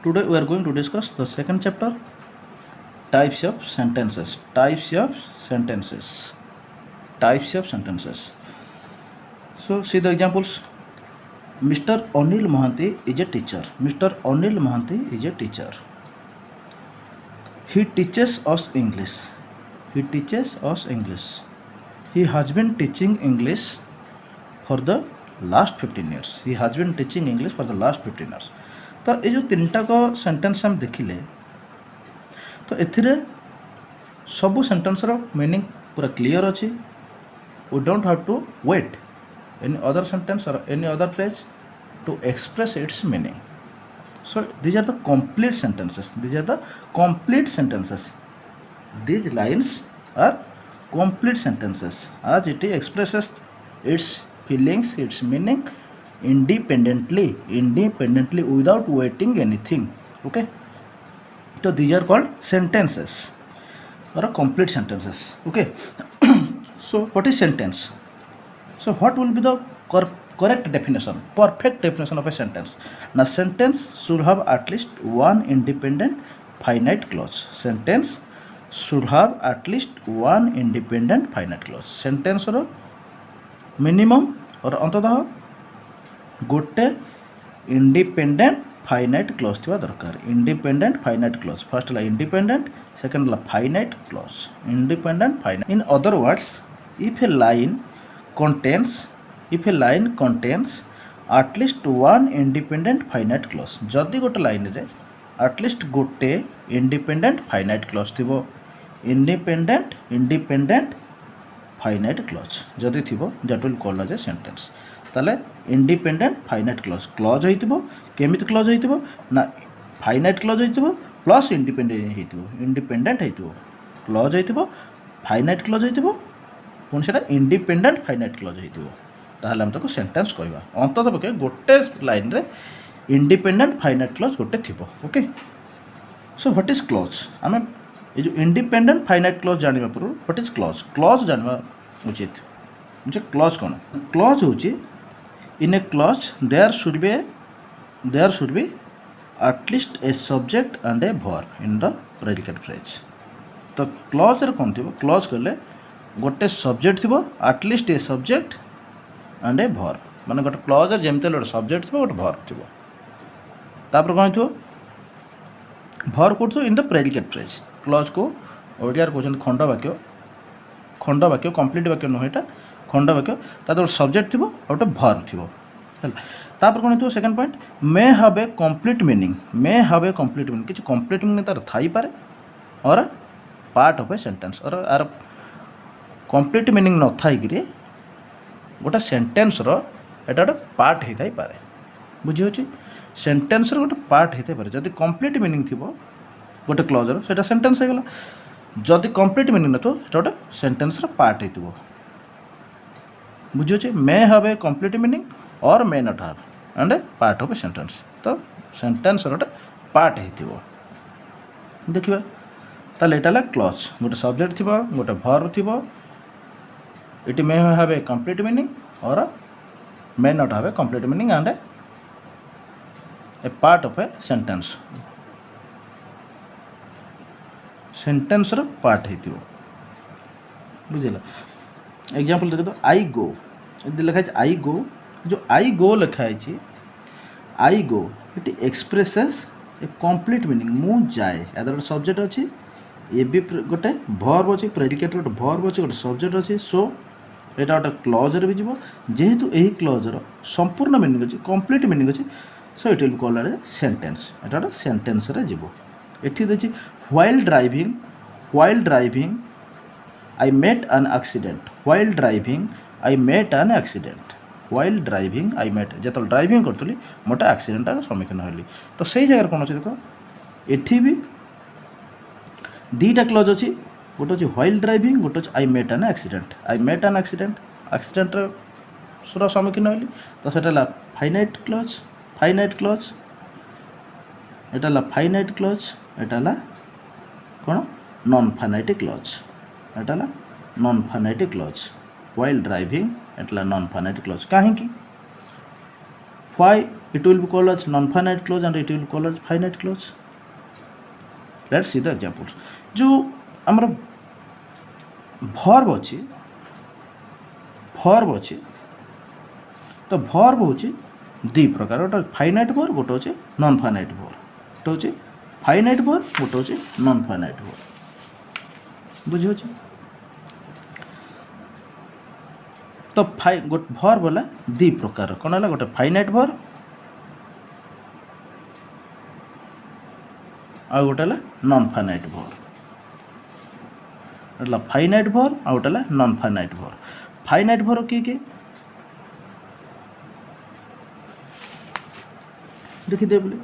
Today we are going to discuss the second chapter, types of sentences. Types of sentences. Types of sentences. So see the examples. Mr. Anil Mohanty is a teacher. Mr. Anil Mohanty is a teacher. He teaches us English. He teaches us English. He has been teaching English for the last 15 years. He has been teaching English for the last 15 years. तो ये जो तीन टाक sentence हम देखिले तो एथिरे सबू सेंटेंसर मीनिंग पूरा क्लियर अच्छी. We don't have to wait any other sentence or any other phrase to express its meaning. So these are the complete sentences. These are the complete sentences. These lines are complete sentences as it expresses its feelings, its meaning independently without waiting anything. Okay, so these are called sentences or complete sentences. Okay. So what is sentence? So what will be the correct definition, perfect definition of a sentence? Now sentence should have at least one independent finite clause. Sentence should have at least one independent finite clause. Sentence रो minimum और अंततः गोटे independent finite clause थिबा दरकार. Independent finite clause first ला independent, second ला finite clause. Independent finite. In other words, if a line contains at least one independent finite clause. जदि गोटे लाइन रे एटलिस्ट गोटे इंडिपेंडेंट फाइनाइट क्लॉज थिबो, independent finite clause जदि थिबो, that will called as a sentence. ताले independent finite clause होइतिबो. केमिति क्लॉज होइतिबो ना फाइनाइट क्लॉज होइतिबो प्लस इंडिपेंडेंट होइतिबो. क्लॉज होइतिबो, फाइनाइट क्लॉज होइतिबो, पुଣି सेटा इंडिपेंडेंट फाइनाइट क्लॉज होइतिबो. ताहले हम ताको सेंटेंस कहबा. अंततः पके गोटे लाइन रे इंडिपेंडेंट फाइनाइट क्लॉज गोटे थिबो. Okay. So what is clause? आमे ए जो इंडिपेंडेंट फाइनाइट क्लॉज जानिबा पूर्व व्हाट इज क्लॉज? क्लॉज जानिबा उचित. जे क्लॉज कोन? क्लॉज होची in a clause there should be at least a subject and a verb in the predicate phrase. तो क्लॉज रे कोन थिबो? क्लॉज करले गोटे सब्जेक्ट थिबो, at least a subject and a verb. माने गोटे क्लॉज रे जेमते गोटे सब्जेक्ट थिबो, गोटे verb थिबो. तापर कोन थिबो? verb कोन थिबो in the predicate phrase. Clause को ओडिया रे कोछन खंड वाक्य कंप्लीट वाक्य न होइटा खंड वाक्य. तार गोटे सब्जेक्ट थी और गोटे भर्ब थी. तापर कौन थो? Second point, may have a complete meaning. May have a complete meaning किसी कंप्लीट मीनिंग तार थाई पारे और पार्ट ऑफ ए सेंटेंस और आर कंप्लीट मीनिंग न थाई कि गोटे सेंटेंस रो एटा गोटे पार्ट होता ही पारे. बुझी होची? सेंटेंस रो गोटे पार्ट होता पारे. जदि कंप्लीट मीनिंग थी गोटे क्लॉज रो सेटा सेंटेंस हो गला. जदि कंप्लीट मीनिंग न तो सेटा गोटे सेंटेंस रो पार्ट होइतिबो. बुझे? May have a complete meaning or may not have and a part of a sentence. तो सेंटेंस गोटे पार्ट होइतिबो. देखिबा ताले एटा ला क्लॉज. गोटे सब्जेक्ट थिबो, गोटे वर्ब थिबो. It may have a complete meaning or may not have a complete meaning and a part of a sentence. Sentence रो पार्ट होइतिबो. बुझिला? एग्जांपल देख दो. आई गो लिखा है आई गो. जो आई गो लिखा है I go it expresses a complete meaning. मु जाए याद गोटे सब्जेक्ट अच्छी, ये भी गोटे भर्ब अच्छी, प्रेडिकेट गोटे भर्ब अच्छी, गोटे सब्जेक्ट अच्छी. सो यहाँ गोटे क्लॉज रे भी जीवो. जेहेतु यही क्लॉज रो संपूर्ण मीनिंग अच्छी, कंप्लीट मीनिंग अच्छी, so it will called as sentence. यहाँ गोटे सेंटेंस रे जीवो. एठी देखि while driving I met an accident. While driving, I met an accident. While driving, I met. जब ड्राइविंग करतली मोटा एक्सीडेंट सम्मुखीन होली. तो सही जगह कौन अच्छे देख, एठी भी दीटा क्लॉज अच्छी. गोटे अच्छी व्हाइल ड्राइविंग, गोटे अच्छी I met an accident. I met an accident सुर सम्मुखीन होली. तो सेटा फाइनाइट क्लॉज. एटा फाइनाइट क्लॉज. एटा कौन? Non finite clause. एटा non finite clause. While driving एटा नॉन फाइनाइट क्लॉज. कहीं why it will be called as non finite clause and it will be called as finite clause? Let's see the examples. जो आमर verb अच्छी तो verb होची दी प्रकार गोटे finite verb गोटे होचे नॉन फाइनाइट वर्ब गोटे होचे फाइनाइट वर्ब गोटे होचे नॉन फाइनाइट वर्ब बुझी होचे तो गोटे वर्ब होला दी प्रकार कौन है गोटे फाइनाइट वर्ब आ गोटे है non finite verb finite verb आ गोटे है non finite verb finite verb किए देखिए बोले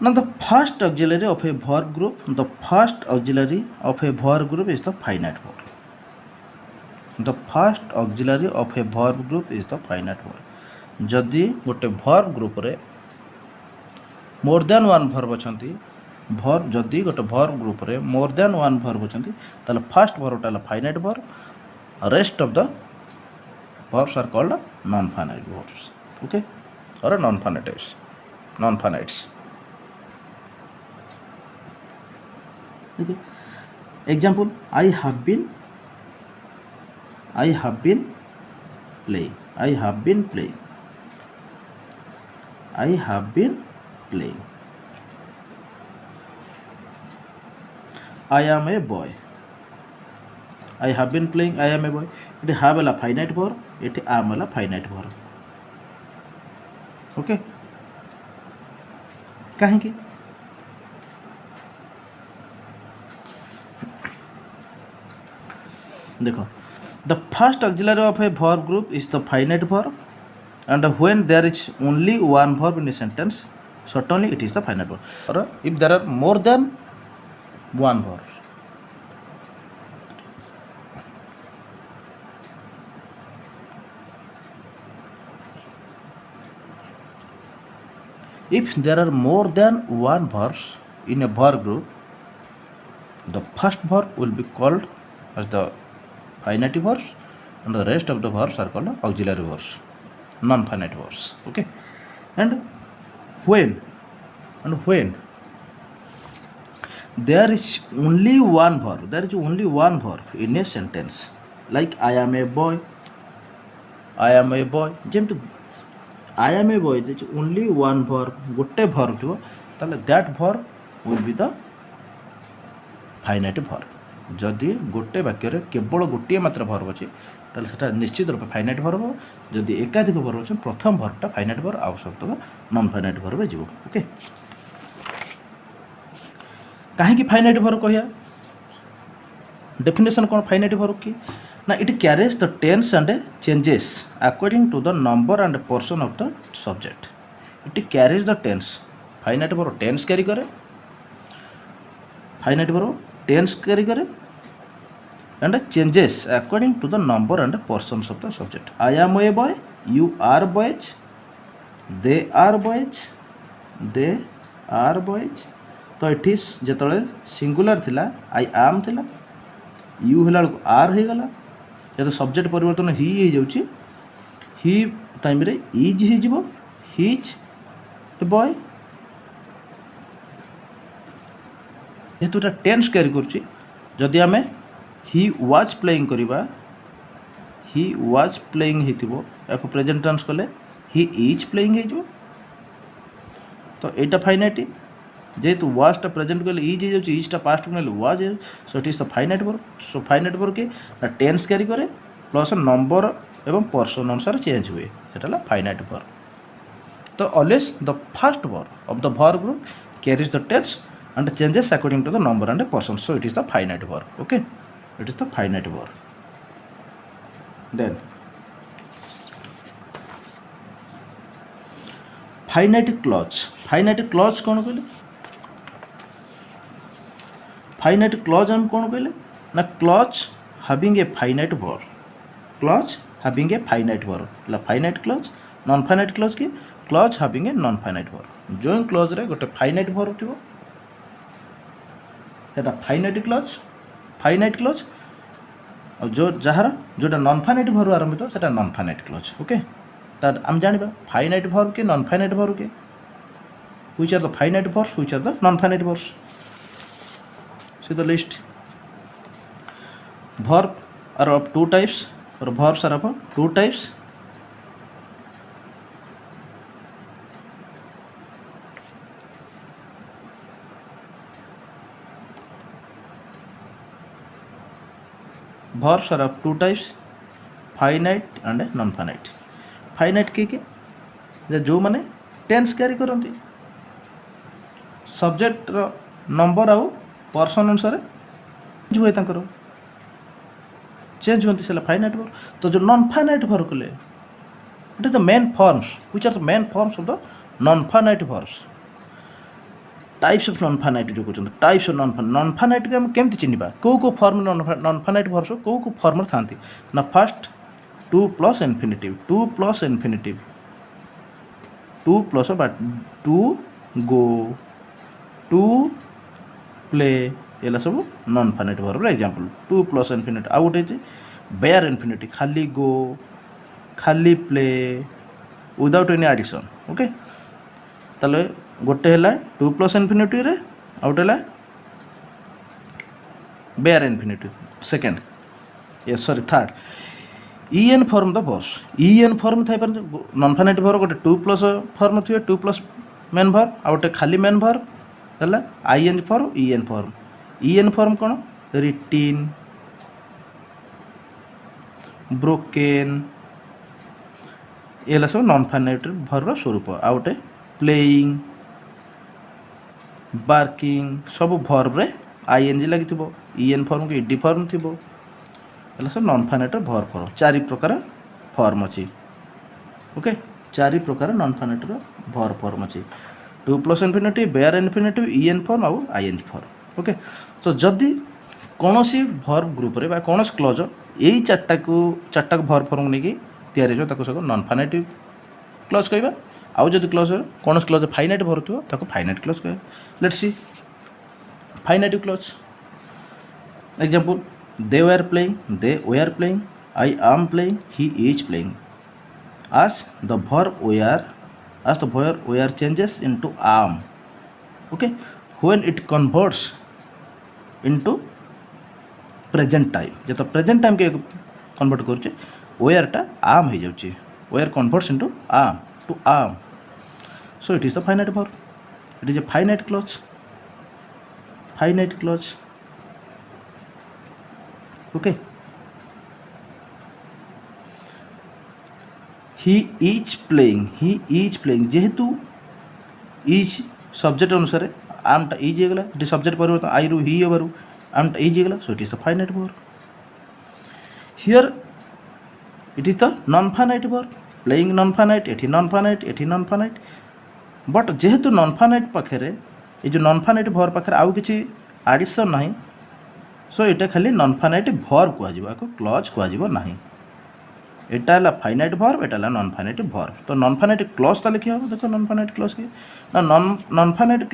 now the first auxiliary of a verb group is the finite verb. The first auxiliary of a verb group is the finite verb. जदि गोटे verb group रे more than one verb अछंती verb जदि गोटे verb group रे more than one verb अछंती ताले first verb टा finite verb, rest of the verbs are called non finite verbs, okay, or non finites. Okay. Example, I have been playing. I have been playing. I am a boy. I have been playing. I am a boy. It have a finite verb. It am a finite verb. Okay. कहेंगे देखो the first auxiliary of a verb group is the finite verb and when there is only one verb in a sentence certainly it is the finite verb or if there are more than one verb if there are more than one verbs in a verb group the first verb will be called as the finite verbs and the rest of the verbs are called auxiliary verbs, non finite verbs, okay. And when there is only one verb in a sentence like I am a boy जेमती I am a boy there is only one verb गोटे verb थी ताले that verb will be the finite verb. जदि गोटे वाक्य केवल गोटे मात्र verb अच्छे ताले सेटा निश्चित रूप फाइनाइट भर्ब जदि एकाधिक भर्ब अच्छे प्रथम भर्बटा फाइनाइट भर्ब आउ सब नॉन फाइनाइट भर्ब जीव ओके कहीं फाइनाइट भर्ब कहिया डेफिनेशन कौन फाइनाइट भर्ब की ना it carries the tense and changes according to the number and person of the subject it carries the tense finite verb tense carry करे finite verb tense carry करे and changes according to the number and portions of the subject. I am a boy, you are boys, they are boys. तो it जिते singular थिला आई आम थिला you है are हो गला या सब्जेक्ट परिवर्तन ही जाऊँगी ही टाइम रे इज हो हिज ए बॉय जेहेतु टेंस कैरी करुच्ची जदि आम ही वाज प्लेइंग करवा ही वाज प्लेइंग या प्रेजेंट टेंस कले ही इज प्लेइंग हो तो यहाँ फाइनाइट जेहेतु वाजटा प्रेजेंट कले इजटा पास्ट को ना was so it is the finite verb so finite verb के टेंस कैरी करे प्लस नंबर एवं पर्सन अनुसार चेंज हुए सेटा फाइनाइट वर्ब तो always the first verb of the verb group carries the tense and changes according to the number and person so it is the finite verb okay it is the finite verb then finite clause कौन कहले finite clause हम कौन कहले ना clause having a finite verb La finite clause non finite clause की clause having a non finite verb जो clause रे गोटे finite verb थिबो सेटा फाइनाइट क्लज और जो जार जोटा नॉन फाइनाइट भर आरंभित सेटा नॉन फाइनाइट क्लज ओके तार आम जानिबा फाइनाइट भर के नॉन फाइनाइट भर के which are the finite verbs which are the non finite verbs see the list verb are of two types or verbs are of two types verbs are of two types finite and non finite finite के जो माने tense carry करती subject number आउ person अनुसार हुए change होती से finite verb तो जो नॉन फाइनाइट वर्ब कले it is the main forms which are the main forms of the non finite verbs types of non finite जो कहते टाइप्स ऑफ नॉन फाइनाइट के हम केमती चिन्हवा को फॉर्म नॉन फाइनाइट वर्ब्स को फॉर्म था ना first to plus infinitive to plus to go to play ये सब non finite verb example to plus infinite आउ गोटे बेयर इनफिनिटी खाली गो खाली play without any addition okay ताले गोटे है टू प्लस इनफिनिटी रे आउ गोटे बेयर इनफिनिटी सेकेंड ये sorry third EN form the verbs EN form थाई पर नॉन फाइनाइट वर्ब गोटे टू प्लस फॉर्म थे टू प्लस मेन वर्ब आउ गोटे खाली मेन वर्ब है आईएन फॉर्म ईएन फॉर्म कौन रिटिन ब्रोकेन ये सब नॉन फाइनाइट वर्ब स्वरूप आउ गोटे प्लेइंग बार्किंग सब वर्ब रे आईएनजी लगी ईएन फॉर्म के ईडी फॉर्म थी सब नॉन फाइनाइट वर्ब फॉर्म चारि प्रकार फॉर्म अच्छी ओके चारि प्रकार नॉन फाइनाइट वर्ब फॉर्म अच्छी to plus infinity bare infinitive EN form आउ आईएनजी फॉर्म ओके तो जदि कौन सी वर्ब ग्रुप रे कौन क्लज यही चार्टा वर्ब फॉर्म नहीं तैयारी सब नॉन फाइनाइट क्लज कहवा आउ जदि क्लज कौन क्लज फाइनाइट वर्ब थो फाइनाइट क्लज कह let's see finite clause example they were playing I am playing he is playing as the verb were changes into am okay when it converts into present time जब present time के convert करूचे where टा am हो जाउची where converts into am to am so it is the finite verb it is a finite clause okay he is playing जेहेतु is subject अनुसार आम टा इज होगला ये सब्जेक्ट परिवर्तन आई रु ही होबारु आम टा इज होगला so it is the finite verb here it is the non finite verb playing non finite एठी नॉन फाइनाइट बट जेहेतु नॉन फाइनाइट पाखे ये जो नॉन फाइनाइट वर्ब पाखे आउ किछि एडिशन नाही सो ये खाली नॉन फाइनाइट वर्ब कह क्लज कह ना यहाँ है फाइनाइट वर्ब एटा नॉन फाइनाइट वर्ब तो नॉन फाइनाइट क्लज तो लिखा देख नॉन फाइनाइट क्लज के non finite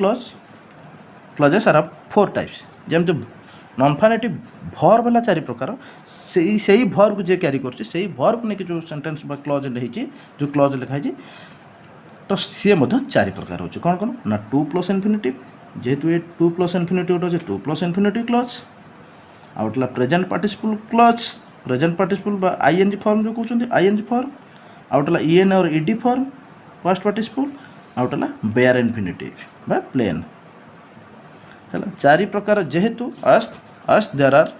clauses are four types जमती नॉन फाइनाइट वर्ब है चारि प्रकार से वर्ब को जे क्यारी कर वर्ब को लेकिन जो सेंटेंस क्लज जो क्लज लिखाई तो सी चारि प्रकार हो कौन कौन ना टू प्लस इनफिनिटिव जेहेतु ये टू प्लस इनफिनिटिव अच्छे टू प्लस इनफिनिटिव क्लज आउटला present participle clause present participle ING form जो कहते आईएनजी फॉर्म आउटला EN or ED form past participle आउटला बेयर इनफिनिटिव बा प्लेन है चारि प्रकार जेहेतु as there are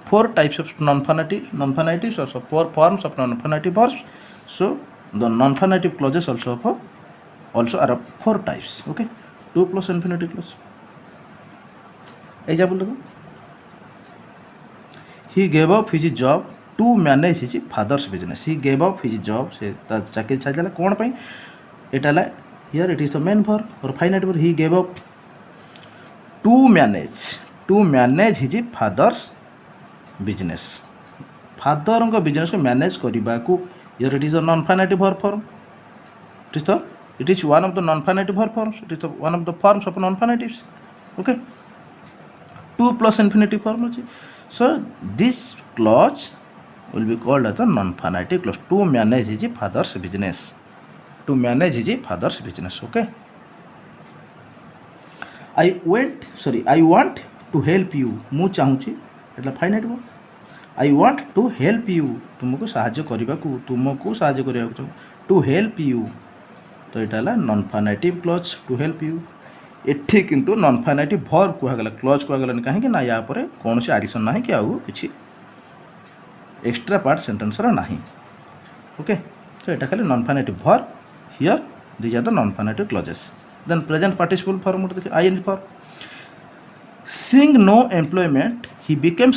four types of non finitive or four forms of non finitive verbs so the non finitive clauses also are four types okay to plus infinitive clause example देखो he gave up his job to manage his father's business he gave up his job से चाकरी छाड़देला कौन पाई एटा ला here it is the main verb or finite verb he gave up to manage his father's business father को business को manage करने को here it is the non finite verb form it is one of the non finite verb forms it is one of the forms of non finitives okay 2 plus infinitive form ଅଛି. So this clause will be called as a non-finite clause to manage his father's business. To manage his father's business. Okay. I want to help you. ମୁଁ ଚାହୁଁଛି ଏଟା finite verb. I want to help you. ତୁମକୁ ସାହାଯ୍ୟ କରିବାକୁ ଚାହୁଁ. To help you. ତ ଏଇଟା ହେଲା non ଫାଇନାଇଟିଭ୍ clause to help you. ଏଠି କିନ୍ତୁ ନନ୍ ଫାଇନାଇଟିଭ୍ ଭର୍ବ କୁହାଗଲା, କ୍ଲଜ୍ କୁହାଗଲାନି. କାହିଁକି ନା ୟା ପରେ କୌଣସି ଆଡ଼ିସନ୍ ନାହିଁ କି ଆଉ କିଛି ଏକ୍ସଟ୍ରା ପାର୍ଟ ସେଣ୍ଟେନ୍ସର ନାହିଁ. ଓକେ, ତ ଏଇଟା ଖାଲି non ଫାଇନାଇଟିଭ୍ verb. Here these are the non finitive clauses. Then present participle form ଗୋଟେ ଦେଖି ING form. Seeing no employment he became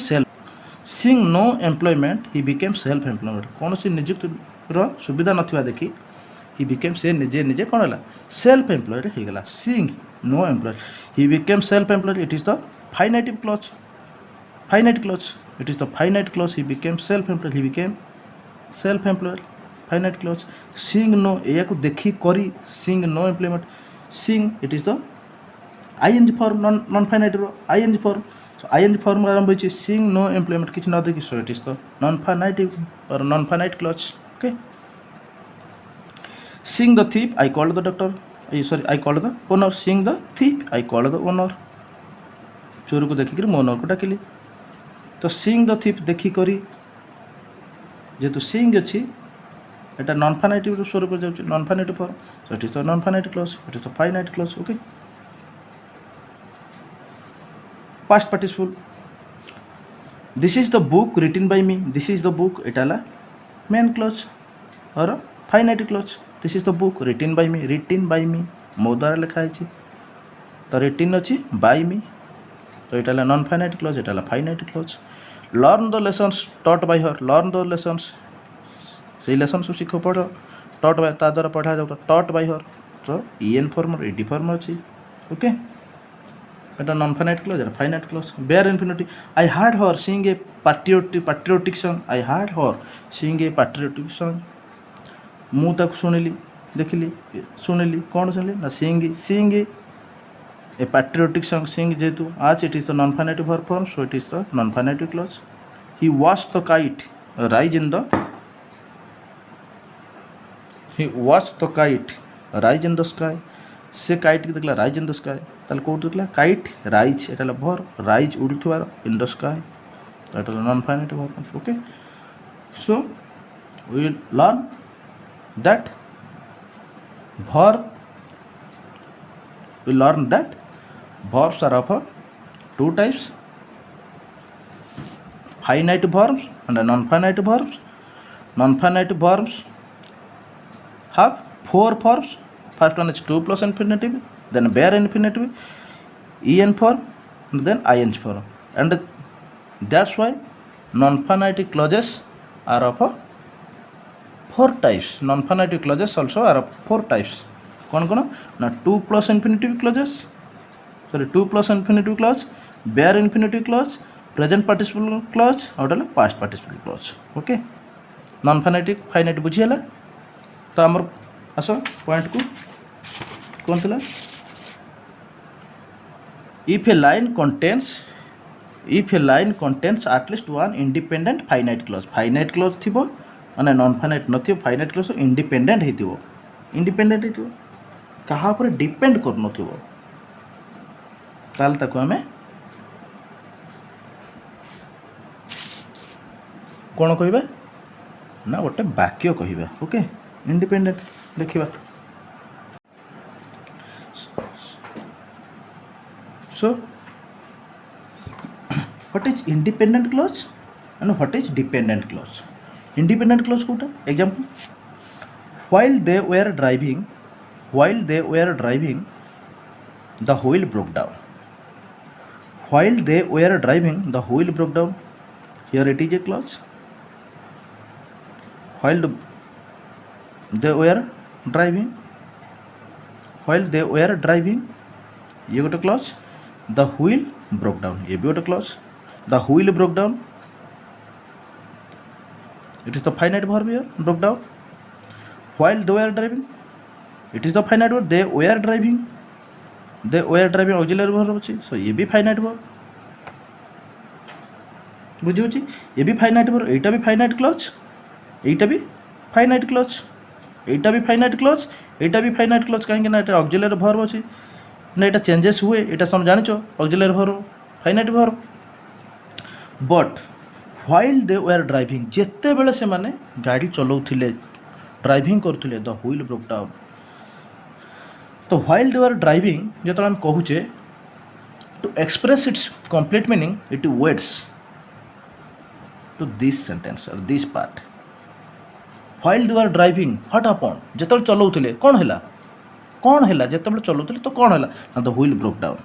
self employment. କୌଣସି ନିଯୁକ୍ତିର ସୁବିଧା ନଥିବା ଦେଖି he became ସେ ନିଜେ କ'ଣ ହେଲା ସେଲ୍ଫ ଏମ୍ପ୍ଲଏଡ଼୍ ହେଇଗଲା. Seeing no employment he became self employed. It is the finite clause. It is the finite clause. He became self employed. Finite clause. Seeing no ଏହାକୁ ଦେଖି କରି seeing no employment. Seeing it is the ing form, non finite ing form. So ing form आरंभ होइछि seeing no employment किछ न देखि. So it is the non finite clause. Okay. Seeing the thief I called the doctor. I called the owner. Seeing the thief I called the owner. चोर को देखि mo owner को डाकिली. तो seeing the thief देखि करी जेतु seeing अछि एटा non finitive स्वरूप जाउछि non finitive form. So it is the non finite clause. It is the finite clause. Okay. Past participle. This is the book written by me. This is the book. Etah La main clause और finite clause. This is the book written by me. मो द्वारा लिखा है. तो written अच्छी by me. तो ये non finite clause. ये finite clause. Learn the lessons taught by her. Learn the lessons से लेसन सब शिख पढ़. टॉट बाय ता द्वारा पढ़ा जाता. Taught by her. तो ईएन फॉर्म और एडी फॉर्म अच्छी. ओके, এটা নন ফাইনাইট ক্লজ. এটা finite clause. Bare infinity. I heard her sing a patriotic song. I heard her sing a patriotic song. ମୁଁ ତାକୁ ଶୁଣିଲି, ଦେଖିଲି, ଶୁଣିଲି. କ'ଣ ଶୁଣିଲି ନା ସିଂ ଏ ପାଟ୍ରିଓଟିକ୍ ସଙ୍ଗ. ସିଂ ଯେହେତୁ as it is the non ଫାଇନାଇଟିଭ୍ verb form. So it is the non ଫାଇନାଇଟିଭ୍ clause. He watch the kite rise in the sky. ସେ କାଇଟ୍ କି ଦେଖିଲା ରାଇଜ୍ ଇନ୍ ଦ ସ୍କାଏ. ତାହେଲେ କେଉଁଠି ଦେଖିଲା କାଇଟ୍ ରାଇଜ୍. ଏଇଟା ହେଲା ଭର୍ବ. ରାଇଜ୍ ଉଡ଼ୁଥିବାର. In the sky. ଏଇଟା ହେଲା non ଫାଇନାଇଟିଭ୍ verb. Okay, so will learn that verbs are of two types: finite verbs and non-finite verbs. Non-finite verbs have four forms. First one is 2 plus infinitive, then bare infinitive, en form, and then ing form. And that's why non-finite clauses are of 4 types. Non-finite clauses also are of 4 types. कौन ना 2 plus infinitive clauses, 2 plus infinitive clause, bare infinitive clause, present participle clause और past participle clause. Okay, non finite बुझीगला. तो आमर आस point को कौन थिला. If a line contains at least one independent finite clause. Finite clause थिबो माने नॉन फाइनाइट नथिबो. फाइनाइट क्लॉज इंडिपेंडेंट हेतिबो. कहा पर डिपेंड कर नथिबो. ताल ताको हमें कोन कहबा ना गोटे वाक्य कहबा. ओके, इंडिपेंडेंट देखिबा. So what is independent clause and what is dependent clause. Independent clause कोटा example. while they were driving the wheel broke down. While they were driving the wheel broke down. Here it is a clause. While they were driving ये गोटे clause. the wheel broke down ये भी गोटे clause. the wheel broke down. It is the finite verb here. broke down. While they were driving, it is the finite verb. They were driving auxiliary verb. So ये भी finite verb. बुझे ये भी finite verb एटा भी finite clause एटा भी finite clause एटा भी finite clause एटा भी finite clause कहीं ना ये ऑक्सिलरी वर्ब अच्छी ना ये चेंजेस हुए ये तुम जान auxiliary verb finite verb but while they were driving जिते बेले से माने गाड़ी चलाउथिले ड्राइविंग करथिले द व्हील ब्रोक डाउन तो व्हाइल दे वर ड्राइविंग जो हम कहूचे to express its complete meaning it waits to this sentence और this part while they were driving what happened जेतल चलाउथिले कौन हैला जेतबेले चलाउथिले तो कौन हैला ना द व्हील ब्रोक डाउन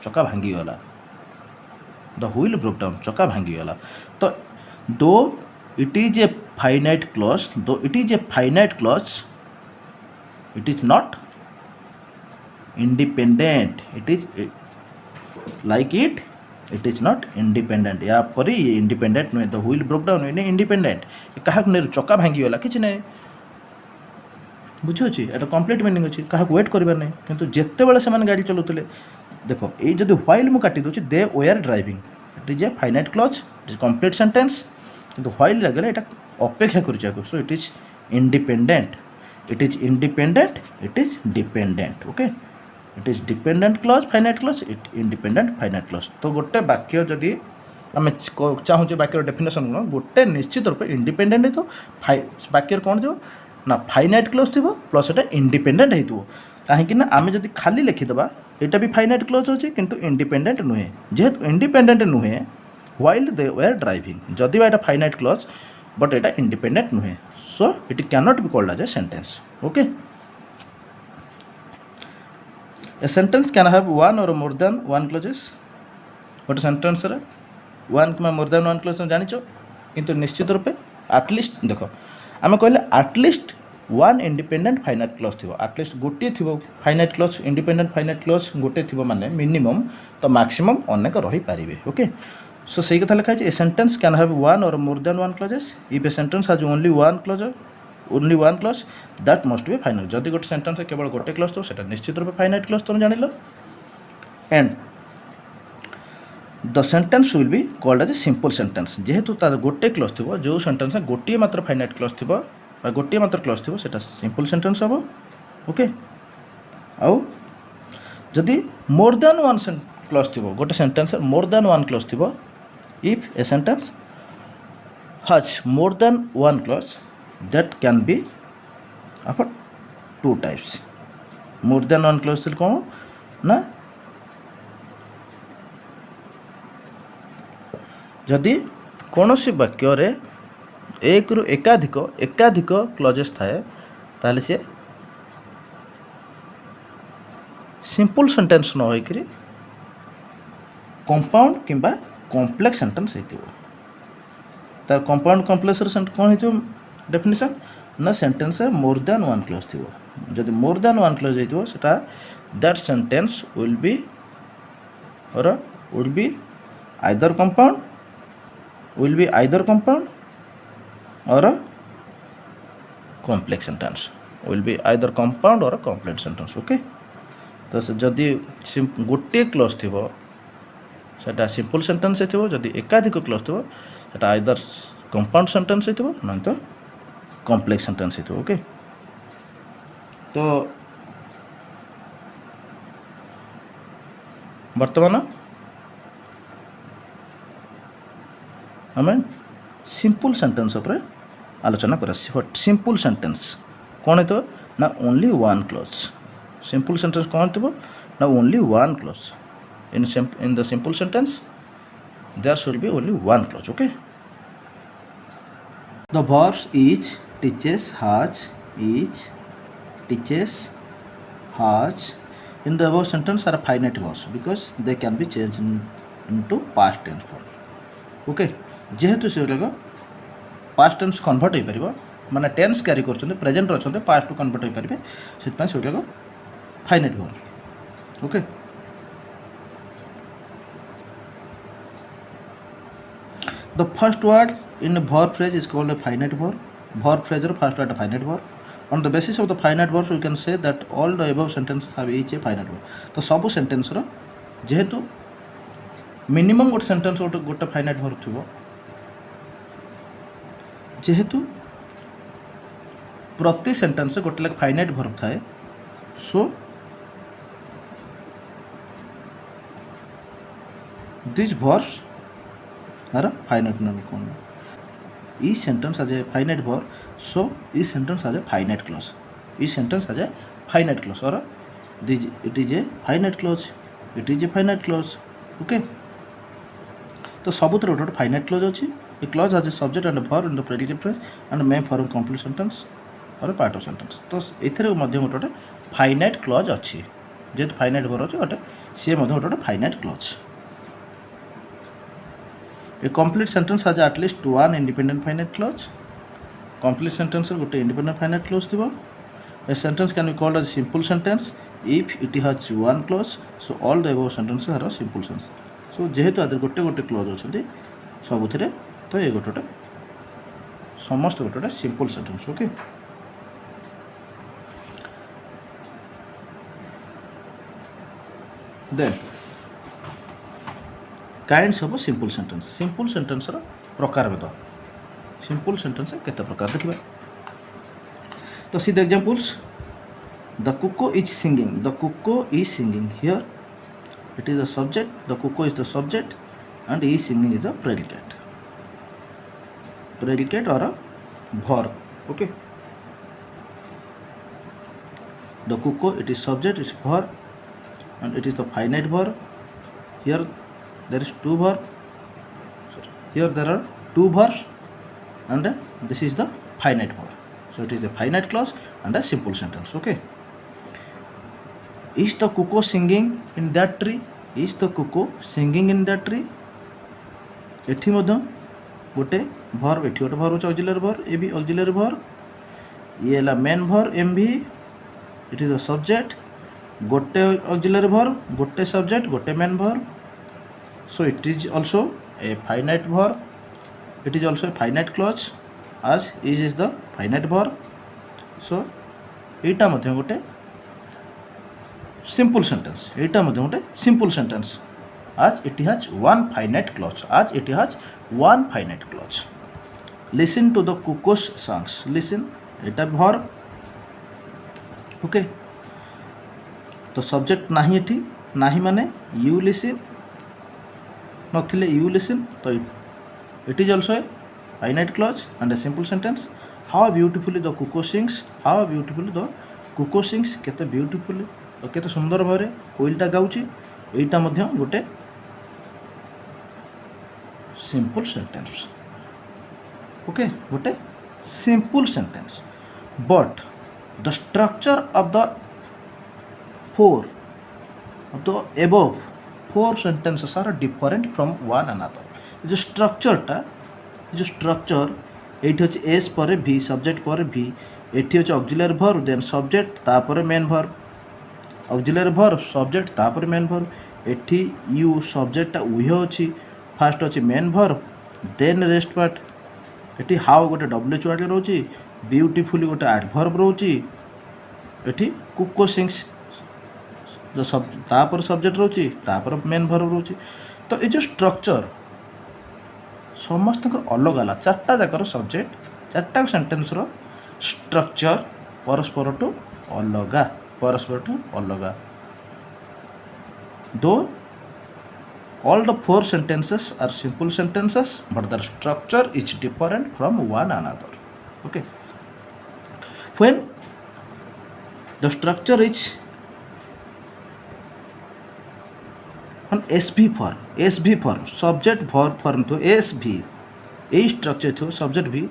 चक्का भांगी गला द व्हील ब्रोक डाउन चक्का भांगी गला तो though it is a finite clause though it is a finite clause it is not independent it is like it is not independent या पर ये इंडिपेंडेंट नुहे the wheel broke down in independent क्या चक्का भांगी गला कि नहीं बुझे एटा कंप्लीट मीनिंग अच्छी क्या वेट करार नहीं किंतु जिते बड़े से गाड़ी चलाउले देखो ये जब व्हाइल मु काटी दूसरी they were driving it is a finite clause it is complete sentence किंतु व्हाइल लगे ये अपेक्षा कर so it is independent it is independent it is dependent okay it is dependent clause finite clause it independent finite clause तो गोटे वाक्य जदि आम चाहूँ वाक्यर डेफिनेशन गुण गोटे निश्चित रूप इंडिपेंडेंट हो वाक्य कौन थो ना फाइनाइट क्लॉज थी प्लस एटा इंडिपेंडेंट हो कहीं आम जब खाली लिखिदेबा यहाँ भी फाइनाइट क्लॉज अच्छी किंतु इंडिपेंडेंट नुहे जेहेतु इंडिपेंडेंट नुहे व्हाइल दे वेयर ड्राइविंग जदि यहाँ फाइनाइट क्लॉज बट यहाँ इंडिपेंडेंट नुहे so it can not be called as a sentence okay a sentence can have one or more than one clauses गोटे सेंटेंस रे one कि more than one clause जान किंतु निश्चित रूपे आटलिस्ट देख आम कहले at least one independent finite clause थी आटलिस्ट गोटे थी finite clause independent finite clause गोटे थी माने मिनिमम तो मैक्सिमम अनेक रही पारे ओके सो सही कथा लिखा है a sentence can have one or more than one clauses if a sentence has only one clause that must be finite जदि गोटे सेंटेंस केवल गोटे क्लॉज तो सेटा निश्चित रूप फाइनाइट क्लॉज तुम जान and the sentence will be called as a simple sentence जेहेतु तार गोटे क्लॉज थी जो सेंटेंस गोटे मात्र फाइनाइट क्लॉज थी गोटे मात्र क्लॉज थी सेटा सिंपल सेंटेंस हम ओके आउ जदि मोर देन वन क्लॉज थी गोटे sentence more than one clause थी if a sentence has more than one clause that can be of two types more than one clause थी कौन ना जदि कौन सी वाक्य एक रु एकाधिक क्लॉजेस थाए ताले से सिंपल सेंटेंस न होइकरी कंपाउंड किंबा कॉम्प्लेक्स सेंटेंस होइतिबो तार कंपाउंड कॉम्प्लेक्स सेंटेंस कौन होइतिबो डेफिनेशन ना sentence more than one clause थिबो जदि मोर देन वन क्लॉज होइतिबो सेटा that sentence will be either compound or a complex sentence will be either compound or a complex sentence okay तो जदि गोटे क्लॉज थी सेटा सिंपल सेंटेंस थी जदि एकाधिक क्लॉज थी सेटा आइदर कंपाउंड सेंटेंस थी ना तो कॉम्प्लेक्स सेंटेंस थी ओके तो वर्तमान आम सिंपल सेंटेंस उपर आलोचना करा सिंपल सेंटेंस कौन तो ना only one clause simple sentence कौन थी ना only one clause in the simple sentence there should be only one clause okay the verbs is teaches has in the above sentence are finite verbs because they can be changed into past tense form okay जेहेतु से past tense convert हो पार माने tense क्यारी कर present अच्छा past convert हो पारे से finite verb okay the first word in verb phrase is called a finite verb phrase first word finite verb on the basis of the finite verbs we can say that all the above sentence have each a finite verb तो सब sentence रो जेहेतु minimum गोटे sentence गोटे finite verb थी जेहेतु प्रति sentence गोटे lakh finite verb थाए so this verbs are finite non कौन each sentence has a finite verb so each sentence has a finite clause each sentence has a finite clause or it is a finite clause it is a finite clause okay तो सबुतर गोटे finite close अच्छी ए close has a subject and a verb in the predicate phrase and may form complete sentence or a part of sentence तो एथरे मध्य गोटे finite close अच्छी जेहेतु finite verb अच्छे गोटे सी गोटे finite close A complete sentence has at least one independent finite clause. Complete sentence गोटे independent finite clause थिबो. A sentence can be called as a simple sentence if it has one clause. So all the above sentences are simple sentences. So जेहेतु आदर गोटे clause अछंती सबुथिरे तो ये गोटे समस्त गोटे simple sentence okay. Then kinds of simple sentence प्रकार भेद सिंपल सेंटेंस केते प्रकार देखिबा तो see the examples the cuckoo is singing here it is the subject the cuckoo is the subject and is singing is the predicate or verb okay the cuckoo it is subject is verb and it is the finite verb here there is two verb here there are two verbs and this is the finite verb so it is a finite clause and a simple sentence okay is the cuckoo singing in that tree is the cuckoo singing in that tree एठी मध्य गोटे verb एठी गोटे verb अछि auxiliary verb ए भी auxiliary verb ये ला main verb M भी it is the subject गोटे auxiliary verb गोटे subject गोटे main verb so it is also a finite verb it is also a finite clause as is the finite verb so एटा मध्य गोटे simple sentence एटा मध्य गोटे simple sentence as it has one finite clause listen to the cuckoo's songs listen Etah verb okay तो subject नाही एठी नाही माने you listen नथिले you listen तो it is also a finite clause and a simple sentence how beautifully the cuckoo sings केते beautifully और केते सुंदर भाव रे कोइलटा गाउची एटा मध्य गोटे simple sentence okay गोटे simple sentence but the structure of the above four sentences are different from one another जो structure एठी होची एस पर भी सब्जेक्ट पर भी एठी होची ऑक्सिलरी वर्ब देन सब्जेक्ट तापर main verb auxiliary verb subject तापर मेन वर्ब एठी यू सब्जेक्ट उहे होची फास्ट होची main verb then rest part एठी हाउ गोटे डब्ल्यूएच वर्ड रहउची ब्यूटीफुली गोटे एडवर्ब रहउची एठी कुको सिंग्स जो तापर सब्जेक्ट रोची तापर मेन वर्ब रोची तो ये जो स्ट्रक्चर समस्त अलग अलग चार्टा जाकर सब्जेक्ट चार्टा सेंटेंस रो स्ट्रक्चर परस्पर टू अलग दो all the four sentences are simple sentences but their structure is different from one another okay when the structure is on SV form subject verb form to SV a structure to subject भी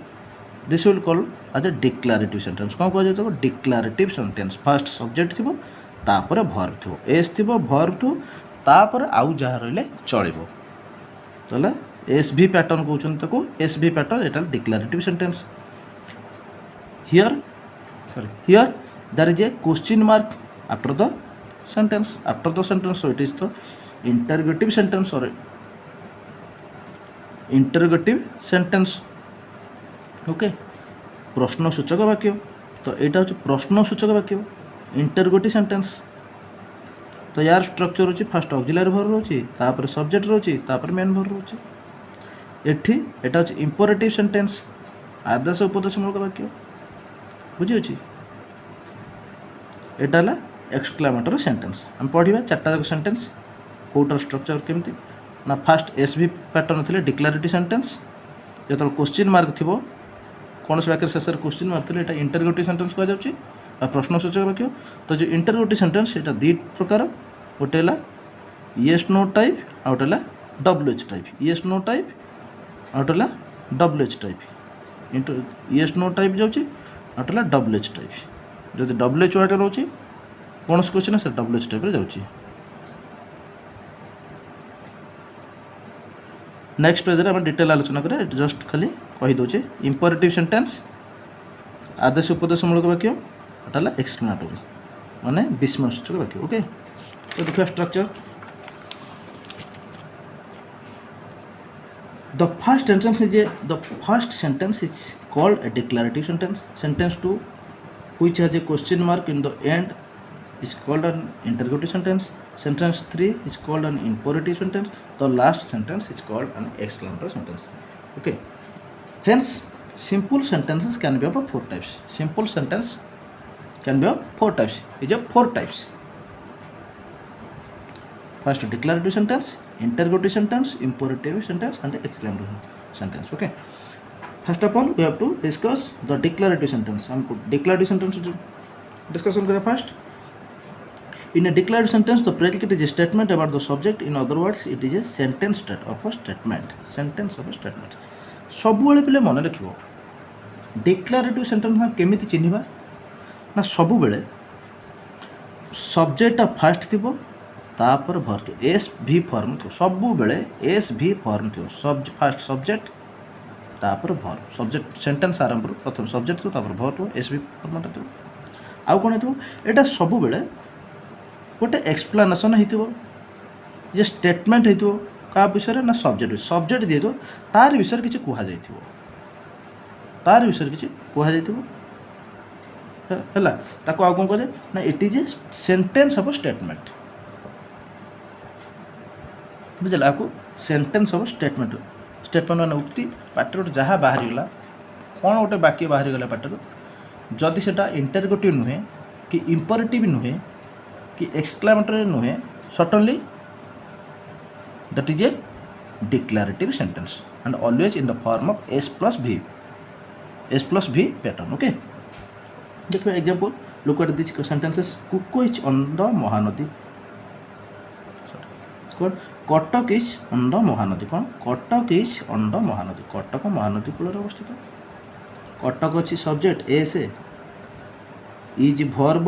this will call as a declarative sentence कौन कह जातो declarative sentence first subject थिबो तापर verb थिबो s थिबो verb थु तापर आउ जहा रहले चलिबो तले SV पैटर्न कहउछन तको SV pattern Etah declarative sentence here there is a question mark after the sentence so it is the interrogative sentence or interrogative sentence okay प्रश्नसूचक वाक्य तो यहाँ हूँ प्रश्नसूचक वाक्य interrogative sentence तो यार स्ट्रक्चर रोचे फास्ट ऑक्सिलरी वर्ब रोचे तापर सब्जेक्ट रोचे तापर मेन वर्ब रोचे एठी एटा होची इंपरेटिव सेंटेंस आदेश उपदेशमूलक वाक्य बुझी अछि एटा ला एक्सक्लेमेटरी सेंटेंस हम पढ़िबा चारटा जाक सेंटेंस कोटर स्ट्रक्चर केमती ना फास्ट एसवी पैटर्न थिले डिक्लेरेटिव सेंटेंस जो क्वेश्चन मार्क थी कौन से वाक्य शेष क्वेश्चन मार्क थी ये इंटररोगेटिव सेंटेंस कह जाउछि प्रश्नसूचक वाक्य तो जो इंटररोगेटिव सेंटेंस ये दी प्रकार गोटे है येस नो टाइप आ गोटे है WH type yes no type आ गोटे है WH type yes no type जाउछि आ गोटे है डब्ल्यूएच टाइप जदि डब्ल्यूएच वार्ड रोचे कौन से क्वेश्चन है डब्ल्यूएच टाइप जाउछि नेक्स्ट पेज रे हम डिटेल आलोचना करें जस्ट खाली कही दौचे इंपरेटिव सेंटेंस आदेश उपदेशमूलक वाक्य एटा है एक्सक्लेमेटरी माने विस्मयसूचक वाक्य ओके तो देखिए structure the first sentence is called a declarative sentence. Sentence 2 which has a question mark in the end is called an interrogative sentence. Sentence 3 is called an imperative sentence. The last sentence is called an exclamatory sentence. Okay. Hence, simple sentences can be of 4 types. Simple sentence can be of 4 types. Is of 4 types. First, declarative sentence, interrogative sentence, imperative sentence, and exclamatory sentence. Okay. First of all, we have to discuss the declarative sentence. हम declarative sentence discussion करें first. In a declarative sentence, the predicate is a statement about the subject. In other words, it is a sentence of a statement. Sentence of a statement. सबुबले पिले मन रखिबो declarative sentence हम केमिति चिन्हिबा ना सबुबले subject fast थिबो तापर verb S भी form थियो सबुबले S भी फॉर्म थियो फास्ट सब्जेक्ट तापर वर्ब सब्जेक्ट सेंटेंस आरंभ प्रथम सब्जेक्ट थियो तापर वर्ब एस भी फॉर्मटा थियो आउ कोन थियो एटा सबुबले गोटे एक्सप्लेनेशन हेतिबो जे स्टेटमेंट हेतिबो का विषय ना सब्जेक्ट दिए तो तार विषय किसी कह जाइथिबो तार विषय किसी कह जाइथिबो हैला ताको आ कोन कहले ना it is a sentence of statement बुझला को सेंटेंस ऑफ स्टेटमेंट स्टेटमेंट माने उक्ति पाटर जहाँ बाहरी गला कौन गोटे वाक्य बाहरी गला पाटर जदि सेटा इंटररोगेटिव नुहे कि इंपरेटिव नुहे कि एक्सक्लेमेटरी नुहे certainly that is a declarative sentence and always in the form of s plus v pattern. Okay, देखो example, look at these sentences. Kuko is on the Mahanadi. Sorry, Kotak is on the Mahanadi. कौन Kotak is on the Mahanadi. Kotak Mahanadi कूଳରେ ଅବସ୍ଥିତ कटक अच्छी subject S is verb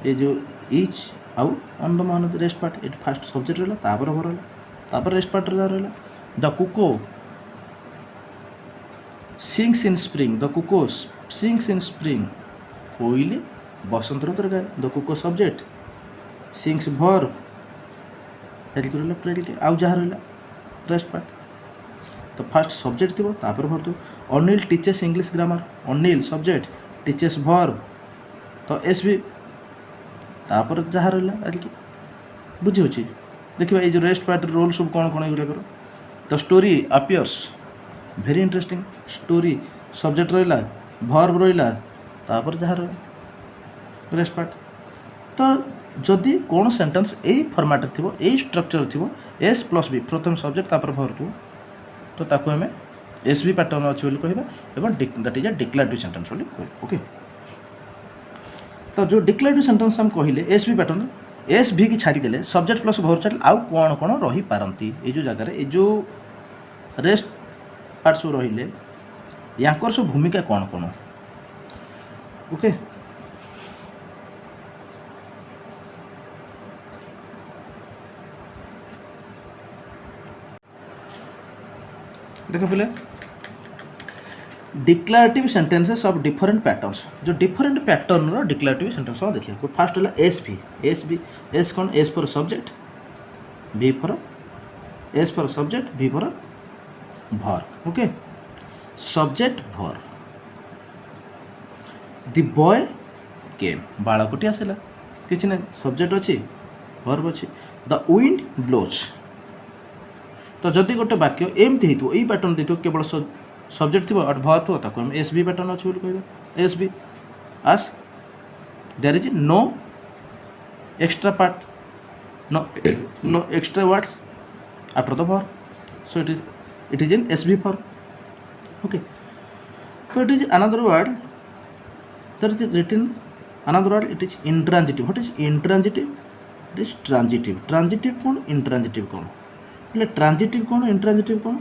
ये जो is आउ on the Mahanadi rest part ये first subject रहा तापर भर तापर रेस्ट पार्ट रहा the cuckoo sings in spring the cuckoo sings in spring कोइली बसंत ऋतु गाए the cuckoo subject sings verb आउ जहाँ रहा रेस्ट पार्ट तो फास्ट सब्जेक्ट थी तापर भर थो Anil teaches English grammar Anil subject teaches verb तो एस भी तापर जहाँ रहा बुझी हो देखिए ये जो रेस्ट पार्ट रोल सब कौन कौन एगुड़ा the story appears very interesting story subject रहा भर्ब रहा तापर जहाँ रहा रेस्ट पार्ट तो जदि कौन सेंटेंस यही फॉर्मेट थी यही स्ट्रक्चर थी एस प्लस बी प्रथम सब्जेक्ट तापर भर्ब थो तो ताको हमें एस बी पैटर्न अच्छे कहवा that is a declarative sentence okay तो जो डिक्लेरेटिव सेंटेंस हम कहले एस बी पैटर्न एस भी की छाड़ीदे सब्जेक्ट प्लस भर्ब छाड़ी आउ कौन कौन रही पारती ये जो जगह ये जो रेस्ट पार्ट सब रही यांकर सब भूमिका कौन कौन ओके देख पे declarative sentences of different patterns जो डिफरेंट पैटर्न रो डिक्लेरेटिव सेंटेंस देखिए फास्ट है एस बी एस कौन S for subject V for S for subject V for verb okay subject verb the boy came बालकटी आसला किसी ना सब्जेक्ट अच्छी वर्ब अच्छी द विंड ब्लोज तो जदि गोटे वाक्य एमती हो यही पैटर्न देते केवल सब्जेक्ट थी वर्ब थो ताको हम एस बी पैटर्न अच्छे कहवा S V as there is no extra part no extra words after the verb so it is in SB form okay so it is another word that is written another word it is intransitive what is intransitive it is transitive कौन intransitive कौन એટલે transitive कौन intransitive कौन